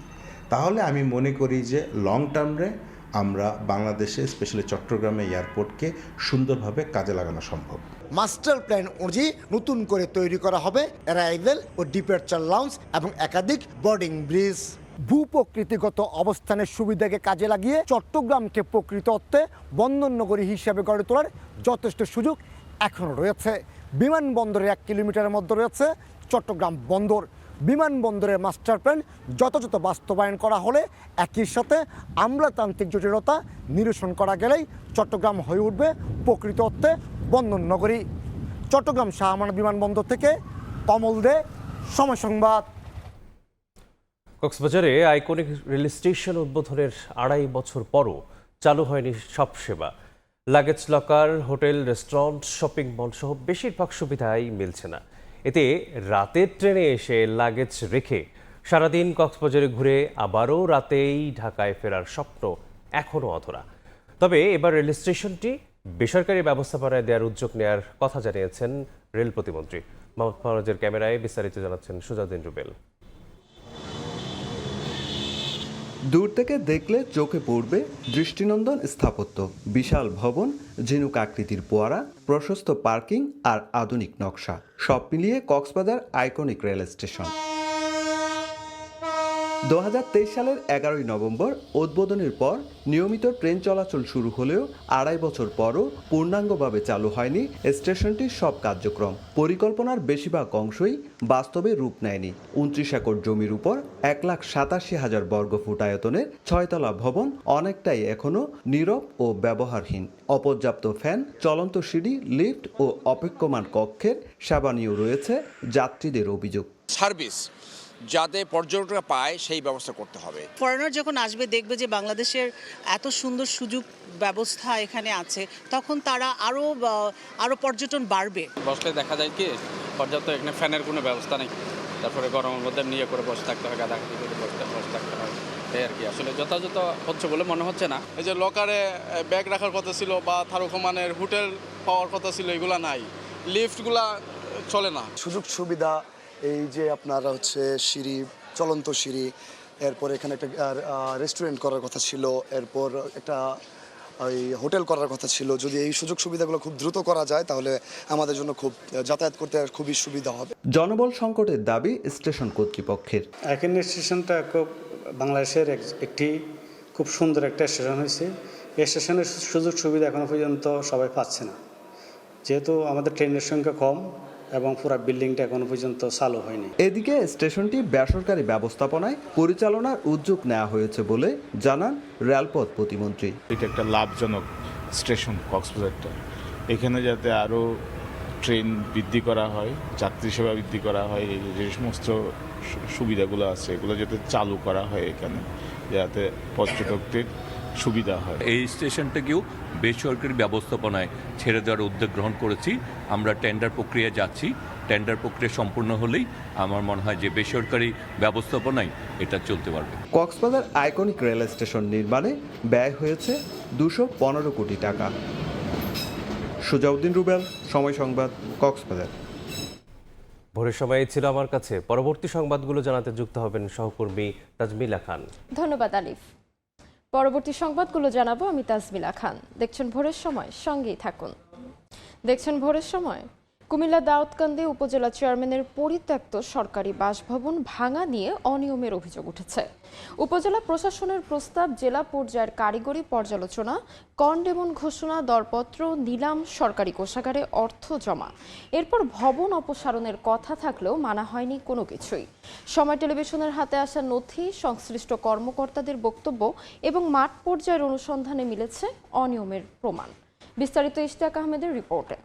তাহলে আমি মনে করি যে লং টার্মে আমরা বাংলাদেশে স্পেশালি চট্টগ্রামে এয়ারপোর্টকে সুন্দরভাবে কাজে লাগানো সম্ভব। মাস্টার প্ল্যান অনুযায়ী নতুন করে তৈরি করা হবে অ্যারাইভেল ও ডিপার্চার লাউঞ্জ এবং একাধিক বোর্ডিং ব্রিজ। ভূপ্রকৃতিগত অবস্থানের সুবিধাকে কাজে লাগিয়ে চট্টগ্রামকে প্রকৃত অর্থে বন্দর নগরী হিসেবে গড়ে তোলার যথেষ্ট সুযোগ এখনও রয়েছে। বিমানবন্দরের 1 কিলোমিটারের মধ্যে রয়েছে চট্টগ্রাম বন্দর। বিমানবন্দরের মাস্টার প্ল্যান যথাযথ বাস্তবায়ন করা হলে একই সাথে আমলাতান্ত্রিক জটিলতা নিরসন করা গেলেই চট্টগ্রাম হয়ে উঠবে প্রকৃত অর্থে বন্দর নগরী। চট্টগ্রাম শাহ আমানত বিমানবন্দর থেকে কমল দে, সময় সংবাদ। কক্সবাজারে আইকনিক রেল স্টেশন উদ্বোধনের 2.5 বছর পরও চালু হয়নি সব সেবা। Luggage locker, hotel, restaurant, shopping mall সহ বেশিরভাগ সুবিধাই মিলছে না। এতে রাতের ট্রেনে এসে লাগেজ রেখে সারাদিন কক্সবাজারে ঘুরে আবারও রাতেই ঢাকায় ফেরার স্বপ্ন এখনও অধরা। তবে এবার রেল স্টেশনটি বেসরকারি ব্যবস্থাপনায় দেওয়ার উদ্যোগ নেওয়ার কথা জানিয়েছেন রেল প্রতিমন্ত্রী। মোহাম্মদ ফরাজের ক্যামেরায় বিস্তারিত জানাচ্ছেন সুজাউদ্দিন রুবেল। দূর থেকে দেখলে চোখে পড়বে দৃষ্টিনন্দন স্থাপত্য, বিশাল ভবন, ঝিনুক আকৃতির পোয়ারা, প্রশস্ত পার্কিং আর আধুনিক নকশা, সব মিলিয়ে কক্সবাজার আইকনিক রেল স্টেশন। 2023 সালের 11 নভেম্বর উদ্বোধনের পর নিয়মিত ট্রেন চলাচল শুরু হলেও 2.5 বছর পরও পূর্ণাঙ্গভাবে চালু হয়নি স্টেশনটির সব কার্যক্রম। পরিকল্পনার বেশিরভাগ অংশই বাস্তবে রূপ নেয়নি। 29 একর জমির উপর 1,87,000 বর্গফুট আয়তনের 6তলা ভবন অনেকটাই এখনও নীরব ও ব্যবহারহীন। অপর্যাপ্ত ফ্যান, চলন্ত সিঁড়ি, লিফট ও অপেক্ষমান কক্ষের সেবা নিয়েও রয়েছে যাত্রীদের অভিযোগ। সার্ভিস যাতে পর্যটকরা পায় সেই ব্যবস্থা করতে হবে। ফরেনার যখন আসবে দেখবে যে বাংলাদেশের এত সুন্দর সুযোগ ব্যবস্থা এখানে আছে, তখন তারা আরও পর্যটন বাড়বে। বসলে দেখা যায় কি পর্যাপ্ত এখানে ফ্যানের কোনো ব্যবস্থা নেই, তারপরে গরমের মধ্যে নিয়ে করে বসে থাকতে হয়, গাদাগাদি করে বসে থাকতে হয়, এই আর কি। আসলে যথাযথ হচ্ছে বলে মনে হচ্ছে না। এই যে লকারে ব্যাগ রাখার কথা ছিল বা থারুকমানের হোটেল পাওয়ার কথা ছিল, এগুলা নাই। লিফটগুলা চলে না। সুযোগ সুবিধা এই যে আপনারা হচ্ছে সিঁড়ি, চলন্ত সিঁড়ি, এরপর এখানে একটা রেস্টুরেন্ট করার কথা ছিল, এরপর একটা ওই হোটেল করার কথা ছিল। যদি এই সুযোগ সুবিধাগুলো খুব দ্রুত করা যায় তাহলে আমাদের জন্য খুব যাতায়াত করতে খুবই সুবিধা হবে। জনবল সংকটের দাবি স্টেশন কর্তৃপক্ষের। এখানে স্টেশনটা খুব বাংলাদেশের একটি খুব সুন্দর একটা স্টেশন হয়েছে। এই স্টেশনের সুযোগ সুবিধা এখনো পর্যন্ত সবাই পাচ্ছে না, যেহেতু আমাদের ট্রেনের সংখ্যা কম এবং পুরো বিল্ডিংটা এখনো পর্যন্ত চালু হয়নি। এদিকে স্টেশনটি বেসরকারি ব্যবস্থাপনায় পরিচালনার উদ্যোগ নেওয়া হয়েছে বলে জানান রেলপথ প্রতিমন্ত্রী। এটা একটা লাভজনক স্টেশন কক্সবাজারটা, এখানে যাতে আরও ট্রেন বৃদ্ধি করা হয়, যাত্রী সেবা বৃদ্ধি করা হয়, এই যে সমস্ত সুবিধাগুলো আছে এগুলো যাতে চালু করা হয় এখানে, যাতে পর্যটকদের সুবিধা হয়। এই স্টেশনটাকেও বেসরকারি ব্যবস্থাপনায় ছেড়ে দেওয়ার উদ্যোগ গ্রহণ করেছি। আমরা টেন্ডার প্রক্রিয়া যাচ্ছি। টেন্ডার প্রক্রিয়া সম্পূর্ণ হলেই আমার মনে হয় যে বেসরকারি ব্যবস্থাপনায় এটা চলতে পারবে। কক্সবাজার আইকনিক রেল স্টেশন নির্মাণে ব্যয় হয়েছে 215 কোটি টাকা। সুজাউদ্দিন রুবেল, সময় সংবাদ, কক্সবাজার। ভোরের সময় ছিল আমার কাছে। পরবর্তী সংবাদগুলো জানাতে যুক্ত হবেন সহকর্মী তাজমিলা খান। ধন্যবাদ আলিফ। পরবর্তী সংবাদগুলো জানাবো আমি তাজমিলা খান। দেখছেন ভোরের সময়, সঙ্গেই থাকুন। দেখছেন ভোরের সময়। কুমিল্লা দাউদকান্দি উপজেলা চেয়ারম্যানের পরিত্যক্ত সরকারি বাসভবন ভাঙা নিয়ে অনিয়মের অভিযোগ উঠেছে। উপজেলা প্রশাসনের প্রস্তাব জেলা পর্যায়ের কারিগরি পর্যালোচনা, কন্ডেমন ঘোষণা, দরপত্র, নিলাম, সরকারি কোষাগারে অর্থ জমা, এরপর ভবন অপসারণের কথা থাকলেও মানা হয়নি কোনো কিছুই। সময় টেলিভিশনের হাতে আসা নথি, সংশ্লিষ্ট কর্মকর্তাদের বক্তব্য এবং মাঠ পর্যায়ের অনুসন্ধানে মিলেছে অনিয়মের প্রমাণ। বিস্তারিত ইশতিয়াক আহমেদের রিপোর্টে।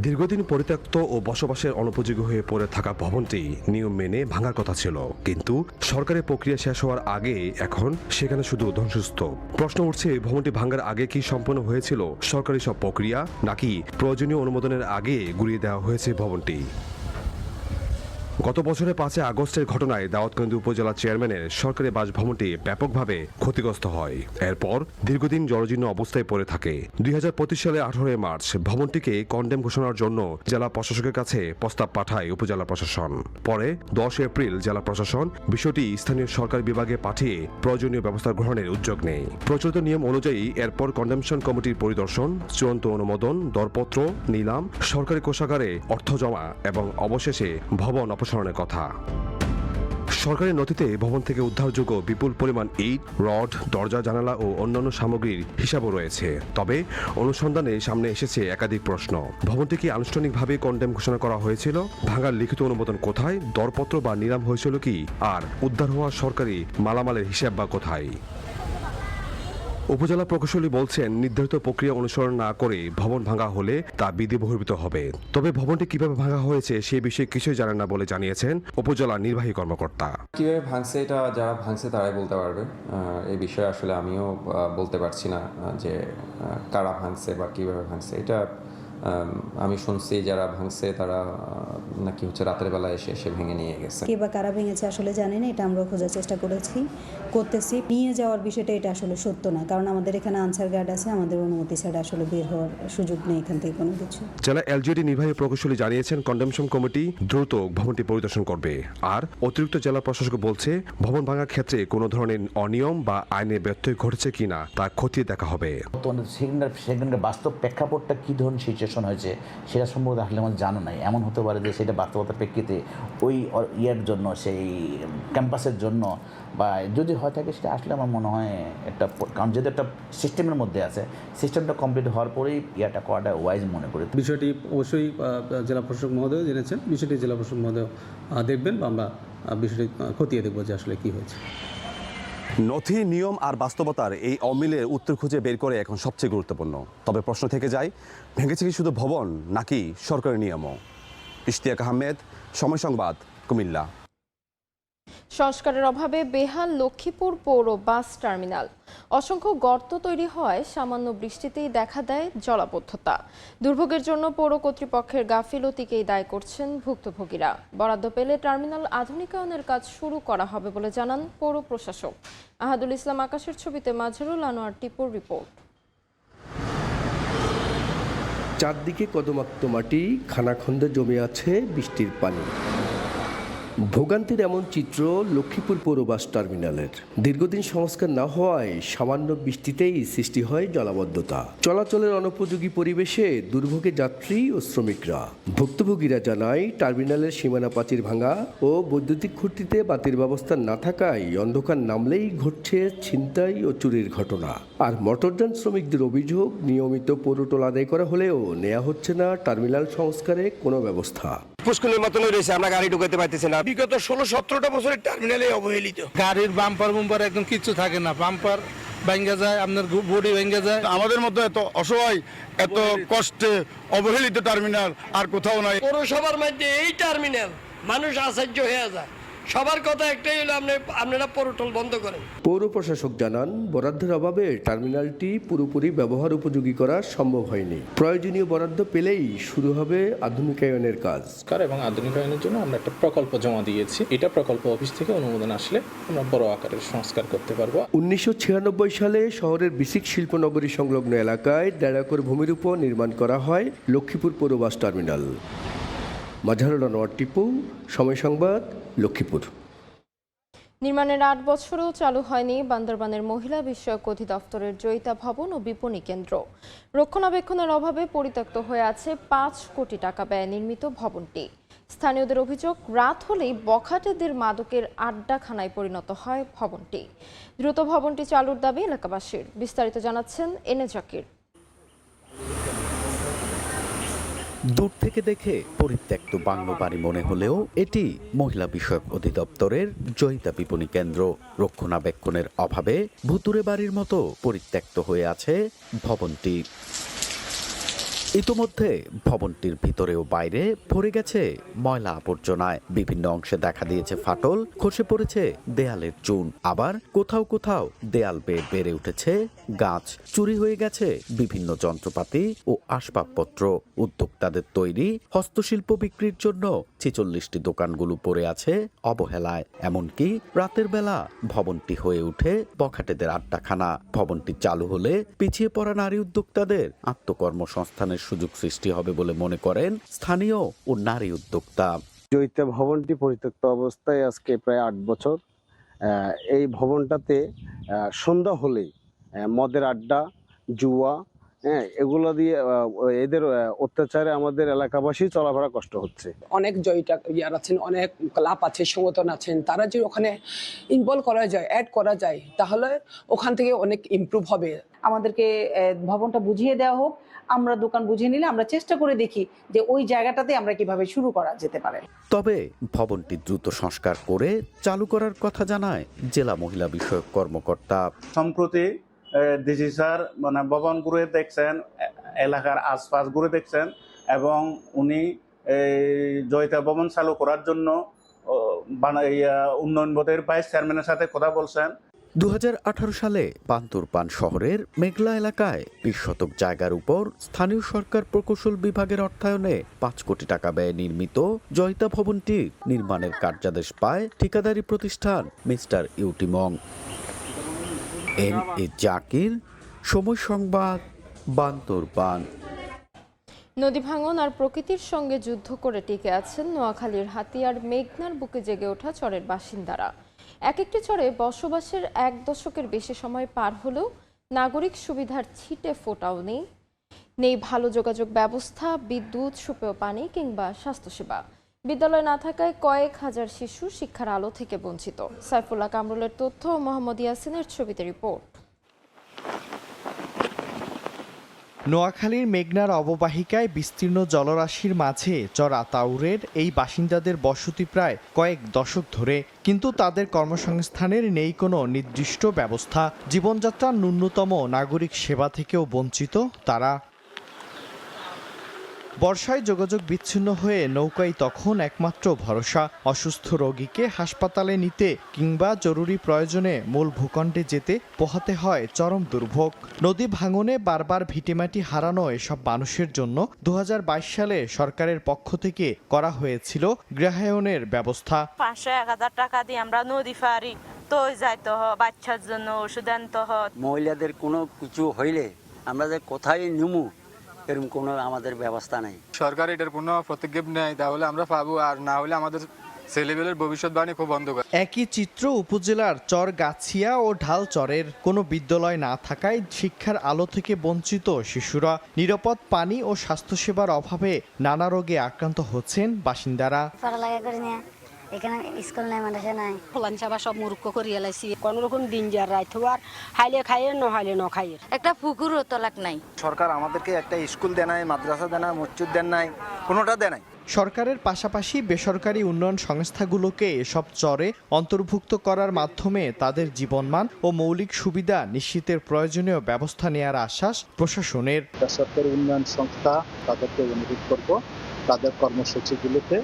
দীর্ঘদিন পরিত্যক্ত ও বসবাসের অনুপযোগী হয়ে পড়ে থাকা ভবনটি নিয়ম মেনে ভাঙার কথা ছিল, কিন্তু সরকারি প্রক্রিয়া শেষ হওয়ার আগে এখন সেখানে শুধু ধ্বংসস্তূপ। প্রশ্ন উঠছে, ভবনটি ভাঙার আগে কি সম্পন্ন হয়েছিল সরকারি সব প্রক্রিয়া, নাকি প্রয়োজনীয় অনুমোদনের আগে গুড়িয়ে দেওয়া হয়েছে ভবনটি? গত বছরের 5 আগস্টের ঘটনায় দাউদকান্দি উপজেলা চেয়ারম্যানের সরকারি বাসভবনটি ব্যাপকভাবে ক্ষতিগ্রস্ত হয়। এরপর দীর্ঘদিন জরাজীর্ণ অবস্থায় পড়ে থাকে। 2025 সালে 18 মার্চ ভবনটিকে কন্ডেম ঘোষণার জন্য জেলা প্রশাসকের কাছে প্রস্তাব পাঠায় উপজেলা প্রশাসন। পরে 10 এপ্রিল জেলা প্রশাসন বিষয়টি স্থানীয় সরকার বিভাগে পাঠিয়ে প্রয়োজনীয় ব্যবস্থা গ্রহণের উদ্যোগ নেয়। প্রচলিত নিয়ম অনুযায়ী এরপর কন্ডেমশন কমিটির পরিদর্শন, চূড়ান্ত অনুমোদন, দরপত্র, নিলাম, সরকারি কোষাগারে অর্থ জমা এবং অবশেষে ভবন অপসারণের কথা। সরকারি নথিতে ভবন থেকে উদ্ধারযোগ্য বিপুল পরিমাণ ইট, রড, দরজা, জানালা ও অন্যান্য সামগ্রীর হিসাবও রয়েছে। তবে অনুসন্ধানে সামনে এসেছে একাধিক প্রশ্ন। ভবনটি কি আনুষ্ঠানিকভাবে কন্ডেম ঘোষণা করা হয়েছিল? ভাঙার লিখিত অনুমোদন কোথায়? দরপত্র বা নিলাম হয়েছিল কি? আর উদ্ধার হওয়া সরকারি মালামালের হিসাব বা কোথায়? উপজেলা প্রকৌশলী বলছেন, নির্ধারিত প্রক্রিয়া অনুসরণ না করে ভবন ভাঙা হলে তা বিধি বহির্ভূত হবে। তবে ভবনটি কিভাবে ভাঙা হয়েছে সে বিষয়ে কিছুই জানেন না বলে জানিয়েছেন উপজেলা নির্বাহী কর্মকর্তা। কিভাবে ভাঙছে এটা যারা ভাঙছে তারাই বলতে পারবে। এই বিষয়ে আসলে আমিও বলতে পারছি না যে কারা ভাঙছে বা কিভাবে ভাঙছে। এটা আমি শুনছি যারা ভাঙছে তারা নাকি রাতের বেলা এসে ভেঙে নিয়ে গেছে। কে বা কারা ভেঙেছে আসলে জানি না, এটা আমরা খোঁজার চেষ্টা করতেছি। নিয়ে যাওয়ার বিষয়টা এটা আসলে সত্য না, কারণ আমাদের এখানে আনসার গার্ড আছে, আমাদের অনুমতি ছাড়া আসলে বের হওয়ার সুযোগ নেই এখান থেকে কোনো কিছু। জেলা এলজিডি নির্বাহী প্রকৌশলী জানিয়েছেন, কন্ডেমশন কমিটি দ্রুত ভবনটি পরিদর্শন করবে। আর অতিরিক্ত জেলা প্রশাসক বলছে, ভবন ভাঙার ক্ষেত্রে কোনো ধরনের অনিয়ম বা আইনের ব্যত্যয় ঘটেছে কিনা তা খতিয়ে দেখা হবে। সেখানে বাস্তব প্রেক্ষাপটটা কী ধরনের সিচুয়েশন হয়েছে সেটা সম্ভবত আসলে আমাদের জানা নাই। এমন হতে পারে যে সেটা বাস্তবতার প্রেক্ষিতে ওই ইয়ের জন্য, সেই ক্যাম্পাসের জন্য, বা যদি হয় থাকে সেটা আসলে আমার মনে হয় একটা, কারণ যেহেতু একটা সিস্টেমের মধ্যে আছে, সিস্টেমটা কমপ্লিট হওয়ার পরেই ইয়াটা করাটা ওয়াইজ মনে করি। বিষয়টি অবশ্যই জেলা প্রশাসক মহোদয় জেনেছেন, বিষয়টি জেলা প্রশাসক মহোদয় দেখবেন বা আমরা বিষয়টি খতিয়ে দেখব যে আসলে কী হয়েছে। নথি, নিয়ম আর বাস্তবতার এই অমিলের উত্তর খুঁজে বের করে এখন সবচেয়ে গুরুত্বপূর্ণ। তবে প্রশ্ন থেকে যায়, ভেঙেছে কি শুধু ভবন নাকি সরকারি নিয়মও? ইশতিয়াক আহমেদ, সময় সংবাদ, কুমিল্লা। সংস্কারের অভাবে বেহাল লক্ষ্মীপুর পৌর বাস টার্মিনাল। অসংখ্য গর্ত তৈরি হয় সামান্য বৃষ্টিতেই দেখা দেয় জলাবদ্ধতা। দুর্ভোগের জন্য পৌর কর্তৃপক্ষের গাফিলতিকেই দায়ী করছেন ভুক্তভোগীরা। বরাদ্দ পেলে টার্মিনাল আধুনিকায়নের কাজ শুরু করা হবে বলে জানান পৌর প্রশাসক। আহাদুল ইসলাম আকাশের ছবিতে মাজহারুল আনোয়ার টিপুর রিপোর্ট। চারদিকে কদমাক্ত মাটি, খানাখন্দে জমে আছে বৃষ্টির পানি। ভোগান্তির এমন চিত্র লক্ষ্মীপুর পৌর বাস টার্মিনালের। দীর্ঘদিন সংস্কার না হওয়ায় সামান্য বৃষ্টিতেই সৃষ্টি হয় জলাবদ্ধতা। চলাচলের অনুপযোগী পরিবেশে দুর্ভোগে যাত্রী ও শ্রমিকরা। ভুক্তভোগীরা জানায়, টার্মিনালের সীমানা প্রাচীর ভাঙা ও বৈদ্যুতিক খুঁটিতে বাতির ব্যবস্থা না থাকায় অন্ধকার নামলেই ঘটছে ছিনতাই ও চুরির ঘটনা। আর মোটরযান শ্রমিকদের অভিযোগ, নিয়মিত পৌরটোল আদায় করা হলেও নেওয়া হচ্ছে না টার্মিনাল সংস্কারে কোনো ব্যবস্থা। পুষ্কুলের মতনই রয়েছে, আমরা গাড়ি ঢুকাতে পারতেছি না। বিগত 16-17টা বছরের টার্মিনালে অবহেলিত। গাড়ির বাম্পার একদম কিচ্ছু থাকে না, বাম্পার ভেঙে যায়, আপনার বডি ভেঙে যায়। আমাদের মতো এত অসহায়, এত কষ্টে অবহেলিত টার্মিনাল আর কোথাও নাই। পৌরসভার মধ্যে এই টার্মিনাল মানুষ আশ্চর্য হয়ে যায়। সবার কথা একটাই হলো, আপনারা পৌরটোল বন্ধ করেন। পৌর প্রশাসক জানান, বরাদ্দের অভাবে টার্মিনালটি পুরোপুরি ব্যবহার উপযোগী করা সম্ভব হয়নি। প্রয়োজনীয় বরাদ্দ পেলেই শুরু হবে আধুনিকায়নের কাজ। এবং আধুনিকায়নের জন্য আমরা একটা প্রকল্প জমা দিয়েছি। এটা প্রকল্প অফিস থেকে অনুমোদন আসলে আমরা বড় আকারের সংস্কার করতে পারবো। 1996 সালে শহরের বিসিক শিল্পনগরী সংলগ্ন এলাকায় 1.5 একর ভূমির উপর নির্মাণ করা হয় লক্ষ্মীপুর পৌর বাস টার্মিনাল। মাঝারুল আনোয়ার টিপু, সময় সংবাদ, লক্ষ্মীপুর। নির্মাণের 8 বছরও চালু হয়নি বান্দরবানের মহিলা বিষয়ক অধিদপ্তরের জয়িতা ভবন ও বিপণী কেন্দ্র। রক্ষণাবেক্ষণের অভাবে পরিত্যক্ত হয়ে আছে 5 কোটি টাকা ব্যয়ে নির্মিত ভবনটি। স্থানীয়দের অভিযোগ, রাত হলেই বখাটেদের মাদকের আড্ডাখানায় পরিণত হয় ভবনটি। দ্রুত ভবনটি চালুর দাবি এলাকাবাসীর। বিস্তারিত জানাচ্ছেন এনে জাকির। দূর থেকে দেখে পরিত্যক্ত বাংলো বাড়ি মনে হলেও এটি মহিলা বিষয়ক অধিদপ্তরের জয়িতা বিপণী কেন্দ্র। রক্ষণাবেক্ষণের অভাবে ভুতুরে বাড়ির মতো পরিত্যক্ত হয়ে আছে ভবনটি। ইতোমধ্যে ভবনটির ভিতরে ও বাইরে ভরে গেছে ময়লা আবর্জনায়। বিভিন্ন অংশে দেখা দিয়েছে ফাটল, খসে পড়েছে দেয়ালের চুন। আবার কোথাও কোথাও দেয়াল বেয়ে বেড়ে উঠেছে গাছ। চুরি হয়ে গেছে বিভিন্ন যন্ত্রপাতি ও আসবাবপত্র। উদ্যোক্তাদের তৈরি হস্তশিল্প বিক্রির জন্য 46টি দোকানগুলো পড়ে আছে অবহেলায়। এমনকি রাতের বেলা ভবনটি হয়ে উঠে বখাটেদের আড্ডাখানা। ভবনটি চালু হলে পিছিয়ে পড়া নারী উদ্যোক্তাদের আত্মকর্মসংস্থানের সুযোগ সৃষ্টি হবে বলে মনে করেন স্থানীয় ও নারী উদ্যোক্তা। জয়িতা ভবনটি পরিত্যক্ত অবস্থায় আজকে প্রায় 8 বছর। এই ভবনটাতে সন্ধ্যা হলেই মদের আড্ডা, জুয়া, এগুলো দিয়ে এদের অত্যাচারে আমাদের এলাকাবাসী চলাফেরা কষ্ট হচ্ছে। অনেক জয়িতা ইয়ার আছেন, অনেক ক্লাব আছে, সংগঠন আছেন, তারা যে ওখানে ইনভলভ করা যায়, অ্যাড করা যায়, তাহলে ওখান থেকে অনেক ইমপ্রুভ হবে। আমাদেরকে ভবনটা বুঝিয়ে দেওয়া হোক, আমরা দোকান বুঝিয়ে নিলে আমরা চেষ্টা করে দেখি যে ওই জায়গাটাতে আমরা কিভাবে শুরু করা যেতে পারে। তবে ভবনটি দ্রুত সংস্কার করে চালু করার কথা জানায় জেলা মহিলা বিষয়ক কর্মকর্তা। সম্প্রতি ডিসি স্যার ভবন ঘুরে দেখছেন, এলাকার আশপাশ ঘুরে দেখছেন এবং উনি জয়িতা ভবন চালু করার জন্য উন্নয়ন বোর্ডের ভাইস চেয়ারম্যানের সাথে কথা বলছেন। 2018 সালে বান্দরবান শহরের মেঘলা এলাকায় 20 শতক জায়গার উপর স্থানীয় সরকার প্রকৌশল বিভাগের অর্থায়নে 5 কোটি টাকা ব্যয়ে নির্মিত জয়িতা ভবনটি নির্মাণের কার্যাদেশ পায় ঠিকাদারি প্রতিষ্ঠান মিস্টার ইউটিমং। এন.এ. জাকির, সময় সংবাদ, বান্দরবান। নদী ভাঙন আর প্রকৃতির সঙ্গে যুদ্ধ করে টিকে আছেন নোয়াখালীর হাতিয়ার মেঘনার বুকে জেগে ওঠা চরের বাসিন্দারা। এক একটি চরে বসবাসের 1 দশকের বেশি সময় পার হলেও নাগরিক সুবিধার ছিটে ফোঁটাও নেই ভালো যোগাযোগ ব্যবস্থা, বিদ্যুৎ, সুপেয় পানি কিংবা স্বাস্থ্যসেবা। বিদ্যালয় না থাকায় কয়েক হাজার শিশু শিক্ষার আলো থেকে বঞ্চিত। সাইফুল্লাহ কামরুলের তথ্য, মোহাম্মদ ইয়াসিনের ছবিতে রিপোর্ট। নোয়াখালীর মেঘনার অববাহিকায় বিস্তীর্ণ জলরাশির মাঝে চর আতাউরের এই বাসিন্দাদের বসতি প্রায় কয়েক দশক ধরে, কিন্তু তাদের কর্মসংস্থানের নেই কোনো নির্দিষ্ট ব্যবস্থা। জীবনযাত্রার ন্যূনতম নাগরিক সেবা থেকেও বঞ্চিত তারা। বর্ষায় যোগাযোগ বিচ্ছিন্ন হয়ে নৌকাই তখন একমাত্র ভরসা। অসুস্থ রোগীকে হাসপাতালে নিতে কিংবা জরুরি প্রয়োজনে মূল ভূখণ্ডে যেতে পোহাতে হয় চরম দুর্ভোগ। নদী ভাঙনে বারবার ভিটেমাটি হারানো এসব মানুষের জন্য 2022 সালে সরকারের পক্ষ থেকে করা হয়েছিল গৃহায়নের ব্যবস্থা। 500-1000 টাকা দিয়ে আমরা নদী পারি তো যাইতে হয়, বাচ্চার জন্য ওষুধ আনতে হয়। মহিলাদের কোনো কিছু হইলে আমরা যে কোথায় নিমু এরকম কোনো আমাদের ব্যবস্থা নেই। সরকার এটার কোনো পদক্ষেপ নেয় তাহলে আমরা পাবো, আর না হলে আমাদের ছেলেবেলের ভবিষ্যৎবাণী খুব অন্ধকার। একই চিত্র উপজেলার চরগাছিয়া ও ঢালচরের কোনো বিদ্যালয় না থাকায় শিক্ষার আলো থেকে বঞ্চিত শিশুরা, নিরাপদ পানি ও স্বাস্থ্যসেবার অভাবে নানা রোগে আক্রান্ত হচ্ছেন বাসিন্দারা। এখানে স্কুল নাই, মাদ্রাসা নাই, ফলান চাবা সব মূর্খ করিয়া লাইছি, কোন রকম দিন যার রাইত হওয়ার, হাইলে খাইয়ে ন হাইলে ন খাইয়ে, একটা পুকুরও তলাক নাই। সরকার আমাদেরকে একটা স্কুল দেয় নাই, মাদ্রাসা দেয় নাই, মসজিদ দেন নাই, কোনোটা দেয় নাই। সরকারের পাশাপাশি বেসরকারি উন্নয়ন সংস্থাগুলোকে এসব চরে অন্তর্ভুক্ত করার মাধ্যমে তাদের জীবনমান ও মৌলিক সুবিধা নিশ্চিতের প্রয়োজনীয় ব্যবস্থা নেওয়ার আশ্বাস প্রশাসনের। বেসরকারি উন্নয়ন সংস্থা তাদেরকে অনুরোধ করব তাদের কর্মসূচিগুলোতে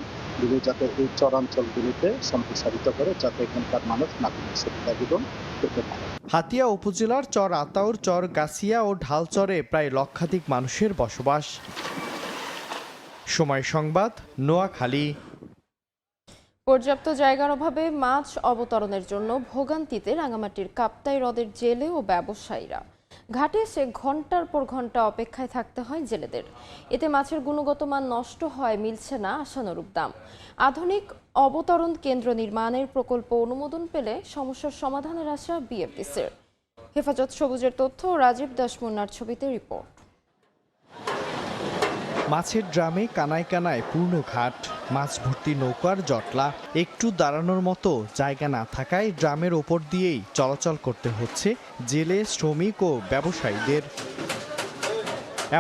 যাতে এই চরাঞ্চলগুলিতে সম্প্রসারিত করে, যাতে এখানকার মানুষ নাগরিক সুবিধা জীবন পেতে পারে। হাতিয়া উপজেলার চর আতাউর, চর গাছিয়া ও ঢালচরে প্রায় লক্ষাধিক মানুষের বসবাস। সময় সংবাদ, নোয়াখালী। পর্যাপ্ত জায়গার অভাবে মাছ অবতরণের জন্য ভোগান্তিতে রাঙামাটির কাপ্তাই হ্রদের জেলে ও ব্যবসায়ীরা। ঘাটে এসে ঘন্টার পর ঘন্টা অপেক্ষায় থাকতে হয় জেলেদের। এতে মাছের গুণগত মান নষ্ট হয়, মিলছে না আশানুরূপ দাম। আধুনিক অবতরণ কেন্দ্র নির্মাণের প্রকল্প অনুমোদন পেলে সমস্যার সমাধানের আশা বিএফডিসির। হেফাজত সবুজের তথ্য, রাজীব দাস মুন্নার ছবিতে রিপোর্ট। মাছের ড্রামে কানায় কানায় পূর্ণ ঘাট, মাছ ভর্তি নৌকার জটলা। একটু দাঁড়ানোর মতো জায়গা না থাকায় ড্রামের ওপর দিয়েই চলাচল করতে হচ্ছে জেলে, শ্রমিক ও ব্যবসায়ীদের।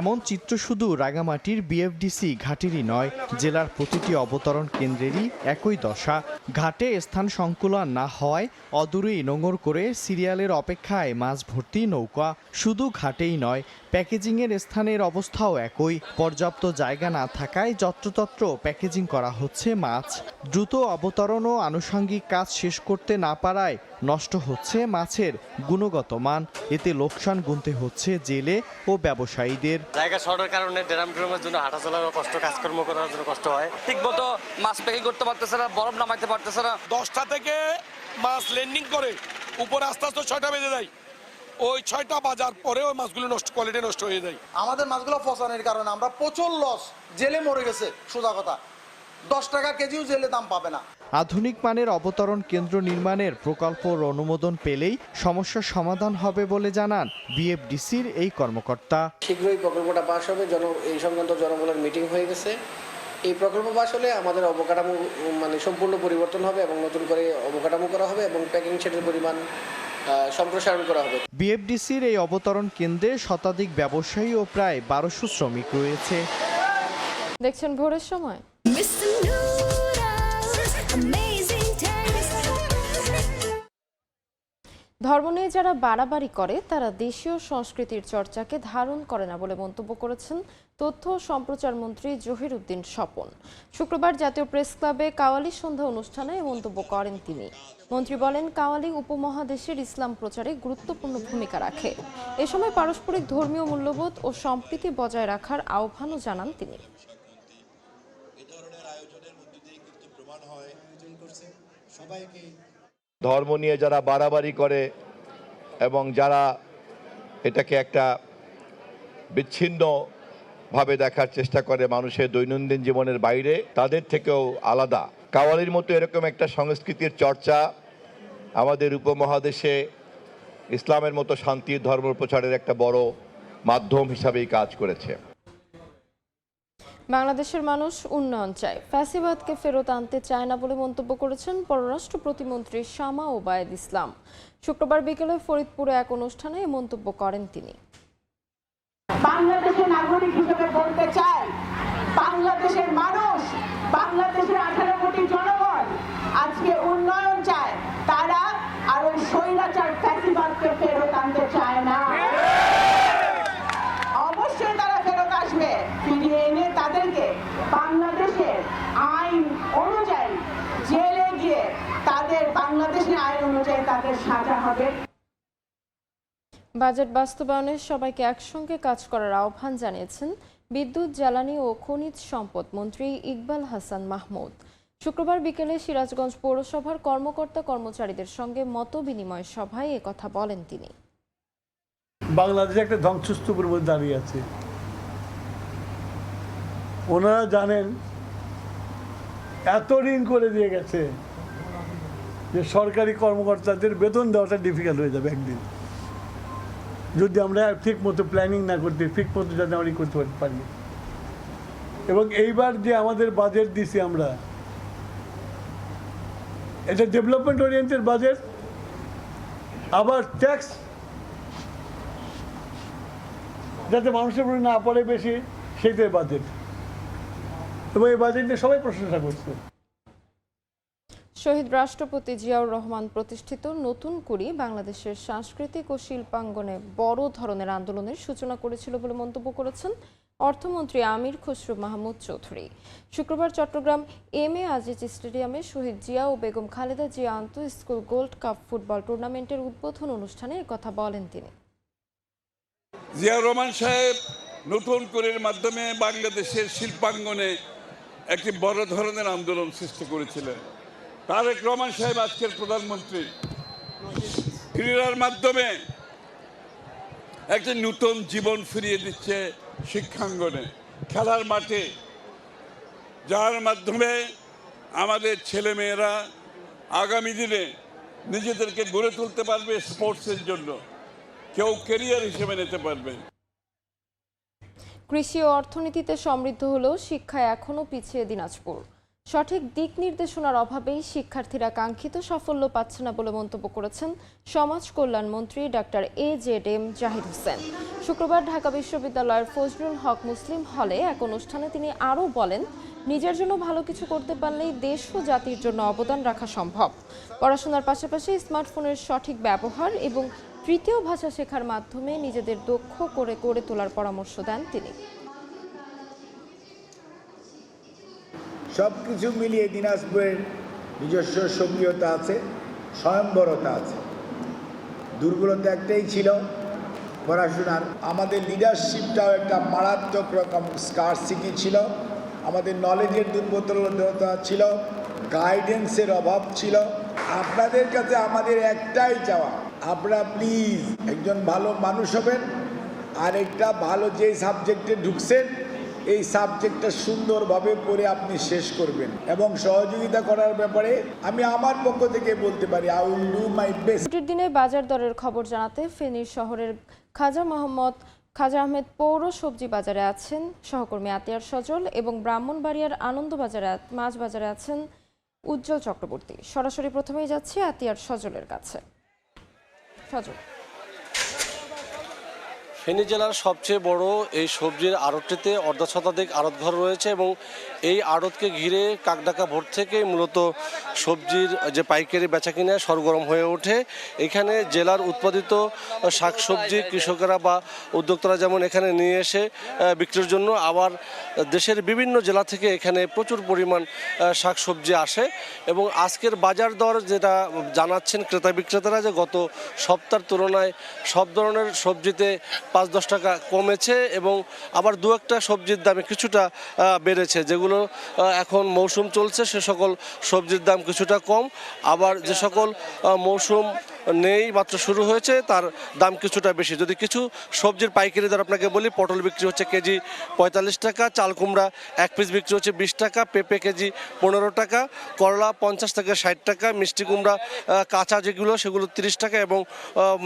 এমন চিত্র শুধু রাঙামাটির বিএফডিসি ঘাটেরই নয়, জেলার প্রতিটি অবতরণ কেন্দ্রেরই একই দশা। ঘাটে স্থান সংকুলন না হওয়ায় অদূরেই নোঙর করে সিরিয়ালের অপেক্ষায় মাছ ভর্তি নৌকা। শুধু ঘাটেই নয়, প্যাকেজিংয়ের স্থানের অবস্থাও একই। পর্যাপ্ত জায়গা না থাকায় যত্রতত্র প্যাকেজিং করা হচ্ছে মাছ। দ্রুত অবতরণ ও আনুষঙ্গিক কাজ শেষ করতে না পারায় নষ্ট হচ্ছে মাছের গুণগত মান। এতে লোকসান গুনতে হচ্ছে জেলে ও ব্যবসায়ীদের। জায়গা শর্টের কারণে ড্রামের জন্য হাঁটা চলার কষ্ট, কাজকর্ম করার জন্য কষ্ট হয়। ঠিক মতো মাছ প্যাকিং করতে পারতেছে না, বরফ নামাইতে পারতেছে না। 10টা থেকে মাছ ল্যান্ডিং করে উপরে আস্তে আস্তে 6টা বেজে যায়। ওই 6টা বাজার পরে ওই মাছগুলো কোয়ালিটি নষ্ট হয়ে যায়। আমাদের মাছগুলো ফসানোর কারণে আমরা প্রচুর লস, জেলে মরে গেছে। সোজা কথা, 10 টাকা কেজিও জেলে দাম পাবে না। আধুনিক মানের অবতরণ কেন্দ্র নির্মাণের প্রকল্পর অনুমোদন পেলেই সমস্যার সমাধান হবে বলে জানান বিএফডিসির এই কর্মকর্তা। শীঘ্রই প্রকল্পটা পাস হবে, এই সংক্রান্ত জনবলের মিটিং হয়ে গেছে। এই প্রকল্প পাস হলে আমাদের অবকাঠামো সম্পূর্ণ পরিবর্তন হবে এবং নতুন করে অবকাঠামো করা হবে এবং প্যাকিং শেডের পরিমাণ সম্প্রসারণ করা হবে। বিএফডিসির এই অবতরণ কেন্দ্রে শতাধিক ব্যবসায়ী ও প্রায় 1200 শ্রমিক রয়েছে। দেখছেন ভোরের সময়। ধর্ম নিয়ে যারা বাড়াবাড়ি করে তারা দেশীয় সংস্কৃতির চর্চাকে ধারণ করে না বলে মন্তব্য করেছেন তথ্য ও সম্প্রচার মন্ত্রী জহিরুদ্দিন স্বপন। শুক্রবার জাতীয় প্রেস ক্লাবে কাওয়ালি সন্ধ্যা অনুষ্ঠানে মন্তব্য করেন তিনি। মন্ত্রী বলেন, কাওয়ালি উপমহাদেশের ইসলাম প্রচারে গুরুত্বপূর্ণ ভূমিকা রাখে। এ সময় পারস্পরিক ধর্মীয় মূল্যবোধ ও সম্প্রীতি বজায় রাখার আহ্বানও জানান তিনি। ধর্ম নিয়ে যারা বাড়াবাড়ি করে এবং যারা এটাকে একটা বিচ্ছিন্নভাবে দেখার চেষ্টা করে মানুষের দৈনন্দিন জীবনের বাইরে, তাদের থেকেও আলাদা। কাওয়ালির মতো এরকম একটা সংস্কৃতির চর্চা আমাদের উপমহাদেশে ইসলামের মতো শান্তির ধর্ম প্রচারের একটা বড় মাধ্যম হিসাবেই কাজ করেছে। বাংলাদেশের মানুষ উন্নয়ন চায়, ফ্যাসিবাদকে ফেরত আনতে চায় না বলে মন্তব্য করেছেন পররাষ্ট্র প্রতিমন্ত্রী শামা ওবায়েদ ইসলাম। শুক্রবার বিকেলে ফরিদপুরে এক অনুষ্ঠানে এই মন্তব্য করেন তিনি। বাংলাদেশের নাগরিক হিসেবে বলতে চাই, বাংলাদেশের মানুষ, বাংলাদেশের 18 কোটি জনগণ আজকে উন্নয়ন চায়। তারা আর ওই স্বৈরাচার ফ্যাসিবাদকে ফেরত আনতে চায় না। অবশ্যই তারা ফেরত আসবে, ফিরিয়ে এনে তাদেরকে বাংলাদেশের আইন অনুযায়ী জেলে গিয়ে তাদের বাংলাদেশের আইন অনুযায়ী তাদের সাজা হবে। বাজেট বাস্তবায়নে সবাইকে একসঙ্গে কাজ করার আহ্বান জানিয়েছেন বিদ্যুৎ, জ্বালানি ও খনিজ সম্পদ মন্ত্রী ইকবাল হাসান মাহমুদ। শুক্রবার বিকেলে সিরাজগঞ্জ পৌরসভার কর্মকর্তা কর্মচারীদের সঙ্গে মত বিনিময় সভায় একথা বলেন তিনি। বাংলাদেশ একটা ধ্বংসস্তূপের মধ্যে দাঁড়িয়ে আছে। ওনারা জানেন এত ঋণ করে দিয়ে গেছে যে সরকারি কর্মকর্তাদের বেতন দেওয়াটা ডিফিকাল্ট হয়ে যাবে একদিন, যদি আমরা ঠিক মতো প্ল্যানিং না করতে, ঠিক মতো যাতে আমরা করতে পারি। এবং এইবার যে আমাদের বাজেট দিছি আমরা, এটা ডেভেলপমেন্ট ওরিয়েন্টেড বাজেট, আবার ট্যাক্স যাতে মানুষের উপরে না পড়ে বেশি, সেইটাই বাজেট। এবং এই বাজেট নিয়ে সবাই প্রশংসা করছে। শহীদ রাষ্ট্রপতি জিয়াউর রহমান প্রতিষ্ঠিত নতুন কুড়ি বাংলাদেশের সাংস্কৃতিক ও শিল্পাঙ্গনে বড় ধরনের আন্দোলনের সূচনা করেছিল বলে মন্তব্য করেছেন অর্থমন্ত্রী আমির খসরু মাহমুদ চৌধুরী। শুক্রবার চট্টগ্রাম এম এ আজিজ স্টেডিয়ামে শহীদ জিয়া ও বেগম খালেদা জিয়া আন্তঃ স্কুল গোল্ড কাপ ফুটবল টুর্নামেন্টের উদ্বোধন অনুষ্ঠানে একথা বলেন তিনি। জিয়াউর রহমান সাহেব নতুন কুড়ির মাধ্যমে বাংলাদেশের শিল্পাঙ্গনে একটি বড় ধরনের আন্দোলন সৃষ্টি করেছিলেন। তারেক রহমান সাহেব আজকের প্রধানমন্ত্রী ক্রীড়ার মাধ্যমে একটি নতুন জীবন ফিরিয়ে দিচ্ছে শিক্ষাঙ্গনে, খেলার মাঠে, যার মাধ্যমে আমাদের ছেলেমেয়েরা আগামী দিনে নিজেদেরকে গড়ে তুলতে পারবে স্পোর্টসের জন্য, কেউ ক্যারিয়ার হিসেবে নিতে পারবে। কৃষি ও অর্থনীতিতে সমৃদ্ধ হলেও শিক্ষায় এখনও পিছিয়ে দিনাজপুর। সঠিক দিক নির্দেশনার অভাবেই শিক্ষার্থীরা কাঙ্ক্ষিত সাফল্য পাচ্ছে না বলে মন্তব্য করেছেন সমাজ কল্যাণ মন্ত্রী ডাক্তার AZM জাহিদ হোসেন। শুক্রবার ঢাকা বিশ্ববিদ্যালয়ের ফজলুল হক মুসলিম হলে এক অনুষ্ঠানে তিনি আরও বলেন, নিজের জন্য ভালো কিছু করতে পারলেই দেশ ও জাতির জন্য অবদান রাখা সম্ভব। পড়াশোনার পাশাপাশি স্মার্টফোনের সঠিক ব্যবহার এবং তৃতীয় ভাষা শেখার মাধ্যমে নিজেদের দক্ষ করে গড়ে তোলার পরামর্শ দেন তিনি। সব কিছু মিলিয়ে দিনাজপুরের নিজস্ব সক্রিয়তা আছে, স্বয়ংবরতা আছে। দুর্বলতা একটাই ছিল পড়াশোনার। আমাদের লিডারশিপটাও একটা মারাত্মক রকম স্কারসিটি ছিল, আমাদের নলেজের দুর্বলতা ছিল, গাইডেন্সের অভাব ছিল। আপনাদের কাছে আমাদের একটাই চাওয়া, আপনারা প্লিজ একজন ভালো মানুষ হবেন, আর একটা ভালো যে সাবজেক্টে ঢুকছেন এই সাবজেক্টটা সুন্দরভাবে পড়ে আপনি শেষ করবেন। এবং সহযোগিতা করার ব্যাপারে আমি আমার পক্ষ থেকে বলতে পারি, I will do my best. ছুটির দিনে বাজার দরের খবর জানাতে ফেনীর শহরের খাজা আহমেদ পৌর সবজি বাজারে আছেন সহকর্মী আতিয়ার সজল এবং ব্রাহ্মণবাড়িয়ার আনন্দবাজারে মাছ বাজারে আছেন উজ্জ্বল চক্রবর্তী। সরাসরি প্রথমেই যাচ্ছি আতিয়ার সজলের কাছে। সজল, ফেনী জেলার সবচেয়ে বড় এই সবজির আড়তটিতে অর্ধশতাধিক আড়তঘর রয়েছে এবং এই আড়তকে ঘিরে কাকডাকা ভোর থেকে মূলত সবজির যে পাইকারি বেচাকিনা সরগরম হয়ে ওঠে। এখানে জেলার উৎপাদিত শাকসবজি কৃষকেরা বা উদ্যোক্তারা যেমন এখানে নিয়ে এসে বিক্রির জন্য, আবার দেশের বিভিন্ন জেলা থেকে এখানে প্রচুর পরিমাণ শাকসবজি আসে। এবং আজকের বাজার দর যেটা জানাচ্ছেন ক্রেতা বিক্রেতারা, যে গত সপ্তাহের তুলনায় সব ধরনের সবজিতে 5-10 টাকা কমেছে এবং আবার দু একটা সবজির দামে কিছুটা বেড়েছে। যেগুলো এখন মৌসুম চলছে সে সকল সবজির দাম কিছুটা কম, আবার যে সকল মৌসুম নেই মাত্র শুরু হয়েছে তার দাম কিছুটা বেশি। যদি কিছু সবজির পাইকারি দর আপনাকে বলি, পটল বিক্রি হচ্ছে কেজি 45 টাকা, চাল কুমড়া 1 পিস বিক্রি হচ্ছে 20 টাকা, পেঁপে কেজি 15 টাকা, করলা 50 থেকে 60 টাকা, মিষ্টি কুমড়া কাঁচা যেগুলো সেগুলো 30 টাকা এবং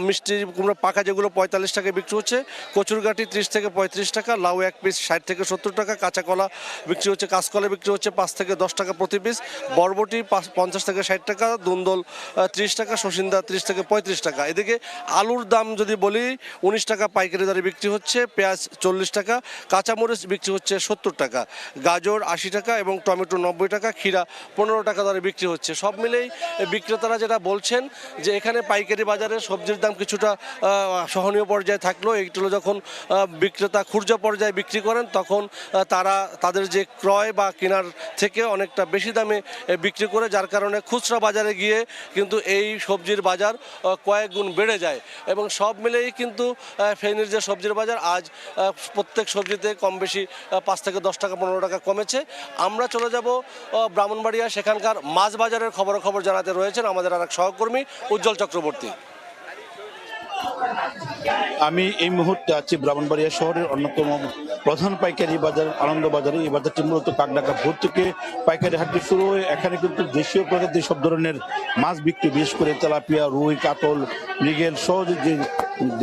মিষ্টি কুমড়া পাকা যেগুলো 45 টাকায় বিক্রি হচ্ছে, কচুরগাটি 30 থেকে 35 টাকা, লাউ 1 পিস 60 থেকে 70 টাকা, কাঁচা কলা বিক্রি হচ্ছে, কাঁচকলা বিক্রি হচ্ছে 5 থেকে 10 টাকা প্রতি পিস, বরবটি 50 থেকে 60 টাকা, দুন্দল 30 টাকা, শসিন্দা 30 থেকে 35 টাকা। এদিকে আলুর দাম যদি বলি 19 টাকা পাইকারি দরে বিক্রি হচ্ছে, পেঁয়াজ 40 টাকা, কাঁচামরিচ বিক্রি হচ্ছে 70 টাকা, গাজর 80 টাকা এবং টমেটো 90 টাকা, ক্ষীরা 15 টাকা দরে বিক্রি হচ্ছে। সব মিলেই বিক্রেতারা যেটা বলছেন যে এখানে পাইকারি বাজারে সবজির দাম কিছুটা সহনীয় পর্যায়ে থাকলেও এইগুলো যখন বিক্রেতা খুচরা পর্যায়ে বিক্রি করেন তখন তারা তাদের যে ক্রয় বা কেনার থেকে অনেকটা বেশি দামে বিক্রি করে, যার কারণে খুচরা বাজারে গিয়ে কিন্তু এই সবজির বাজার কয়েক গুণ বেড়ে যায়। এবং সব মিলেই কিন্তু ফেনীর যে সবজির বাজার আজ প্রত্যেক সবজিতে কম বেশি 5 থেকে 10 টাকা 15 টাকা কমেছে। আমরা চলে যাব ব্রাহ্মণবাড়িয়া, সেখানকার মাছ বাজারের খবর জানাতে রয়েছেন আমাদের আর এক সহকর্মী উজ্জ্বল চক্রবর্তী। আমি এই মুহূর্তে আছি ব্রাহ্মণবাড়িয়া শহরের অন্যতম প্রধান পাইকারি বাজার আনন্দবাজারে। এই বাজারটি মূলত কাকডাকা ভোর থেকে পাইকারি হাটটি শুরু হয়ে এখানে কিন্তু দেশীয় প্রজাতির সব ধরনের মাছ বিক্রি, বিশেষ করে তেলাপিয়া, রুই, কাতল, মৃগেল সহ যে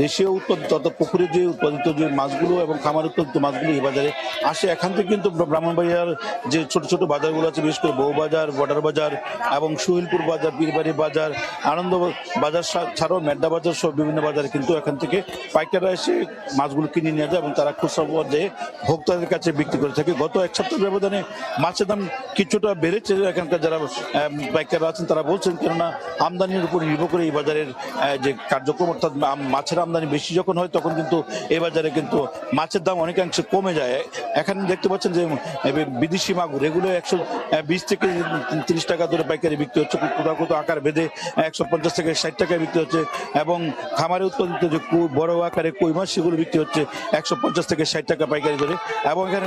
দেশীয় উৎপাদিত অর্থাৎ পুকুরে যে উৎপাদিত যে মাছগুলো এবং খামার উৎপাদিত মাছগুলো এই বাজারে আসে। এখান থেকে কিন্তু ব্রাহ্মণবাড়িয়ার যে ছোট ছোট বাজারগুলো আছে, বিশেষ করে বউবাজার, বর্ডার বাজার এবং সুহিলপুর বাজার, পীরবাড়ি বাজার, আনন্দ বাজার ছাড়াও মেড্ডা বাজার সহ বিভিন্ন বাজারে কিন্তু এখান থেকে পাইকাররা এসে মাছগুলো কিনে নিয়ে যায় এবং তারা খুচরা পর্যায়ে ভোক্তাদের কাছে বিক্রি করে থাকে। গত এক সপ্তাহ ব্যবধানে মাছের দাম কিছুটা বেড়েছে। এখানকার যারা পাইকাররা আছেন তারা বলছেন, কেননা আমদানির উপর নির্ভর করে এই বাজারের যে কার্যক্রম, অর্থাৎ মাছের আমদানি বেশি যখন হয় তখন কিন্তু এই বাজারে কিন্তু মাছের দাম অনেকাংশে কমে যায়। এখানে দেখতে পাচ্ছেন যে বিদেশি মাগুর এগুলো 120 থেকে 30 টাকা ধরে পাইকারি বিক্রি হচ্ছে, কোথাও কোথাও আকার বেঁধে 150 থেকে 60 টাকায় বিক্রি হচ্ছে এবং খামারে উৎপাদিত যে বড় আকারে কই মাছ সেগুলো বিক্রি হচ্ছে 150 থেকে 60 টাকা পাইকারি ধরে। এবং এখানে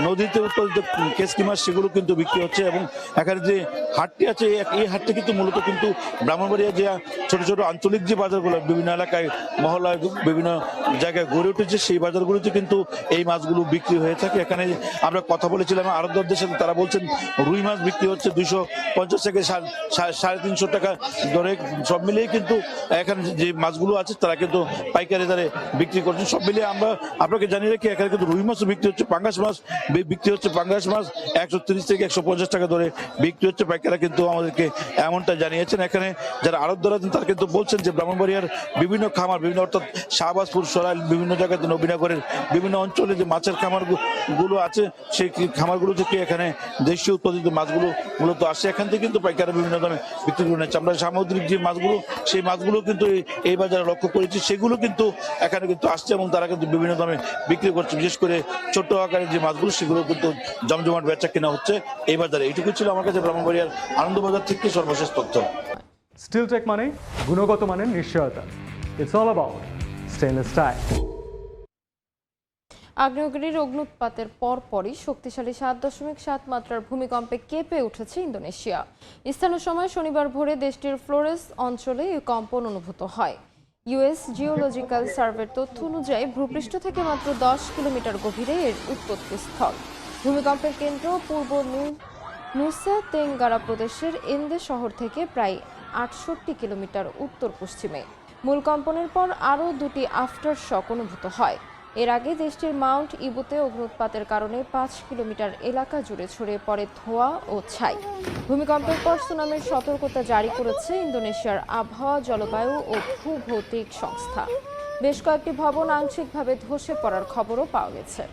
নদীতে উৎপাদিত কেসকি মাছ সেগুলো কিন্তু বিক্রি হচ্ছে। এবং এখানে যে হাটটি আছে এই হাটটি কিন্তু মূলত কিন্তু ব্রাহ্মণবাড়িয়া যে ছোট ছোট আঞ্চলিক যে বাজারগুলো বিভিন্ন এলাকায় মহল্লায় বিভিন্ন জায়গায় গড়ে উঠেছে, সেই বাজারগুলোতে কিন্তু এই মাছগুলো বিক্রি হয়ে থাকে। এখানে আমরা কথা বলেছিলাম আড়তদারদের সাথে, তারা বলছেন রুই মাছ বিক্রি হচ্ছে 250 থেকে 350 টাকা দরে। সব মিলিয়ে কিন্তু এখানে যে মাছগুলো আছে তারা কিন্তু পাইকারি দরে বিক্রি করছে। সব মিলিয়ে আমরা আপনাকে জানিয়ে রাখি, এখানে কিন্তু রুই মাছও বিক্রি হচ্ছে, পাঙ্গাস মাছ বিক্রি হচ্ছে। পাঙ্গাস মাছ 130 থেকে 150 টাকা দরে বিক্রি হচ্ছে। পাইকাররা কিন্তু আমাদেরকে এমনটা জানিয়েছেন। এখানে যারা আড়তদার আছেন তারা কিন্তু বলছেন যে ব্রাহ্মণবাড়িয়ার বিভিন্ন খামার, বিভিন্ন অর্থাৎ শাহবাজপুর, সরাইল, বিভিন্ন জায়গাতে নবীনগরের বিভিন্ন অঞ্চলে যে মাছের খামারগুলো আছে সেই খামারগুলো থেকে এখানে দেশীয় উৎপাদিত মাছগুলো মূলত আসে। এখান থেকে কিন্তু পাইকাররা বিভিন্ন দামে বিক্রি করে নিচ্ছে। আমরা সামুদ্রিক যে মাছগুলো সেই মাছগুলো কিন্তু এই বাজারে লক্ষ্য করেছি, সেগুলো কিন্তু এখানে কিন্তু আসছে এবং তারা কিন্তু বিভিন্ন দামে বিক্রি করছে। বিশেষ করে ছোট আকারের যে মাছগুলো সেগুলো কিন্তু জমজমাট বেচা কেনা হচ্ছে এই বাজারে। এইটুকু ছিল আমার কাছে ব্রাহ্মণবাড়িয়ার আনন্দবাজার থেকে সর্বশেষ তথ্য। স্টিলটেক মানে গুণগত মানের নিশ্চয়তা। It's all about stainless style. আগ্নেয়গিরির অগ্নুৎপাতের পরপরই শক্তিশালী 7.7 মাত্রার ভূমিকম্পে কেঁপে উঠেছে ইন্দোনেশিয়া। স্থানীয় সময় শনিবার ভোরে দেশটির ফ্লোরেস অঞ্চলে এই কম্পন অনুভূত হয়। ইউএস জিওলজিক্যাল সার্ভের তথ্য অনুযায়ী ভূপৃষ্ঠ থেকে মাত্র 10 কিলোমিটার গভীরে এর উৎপত্তি স্থল। ভূমিকম্পের কেন্দ্র পূর্ব নুসা তেঙ্গারা প্রদেশের এন্দে শহর থেকে প্রায় 68 কিলোমিটার উত্তর পশ্চিমে। মূল কম্পনের পর আরও দুটি আফটার শক অনুভূত হয়। এর আগে দেশটির মাউন্ট ইবুতে অগ্নুৎপাতের কারণে 5 কিলোমিটার এলাকা জুড়ে ছড়িয়ে পড়ে ধোঁয়া ও ছাই। ভূমিকম্পের পর সুনামির সতর্কতা জারি করেছে ইন্দোনেশিয়ার আবহাওয়া, জলবায়ু ও ভূভৌতিক সংস্থা। বেশ কয়েকটি ভবন আংশিকভাবে ধসে পড়ার খবরও পাওয়া গেছে।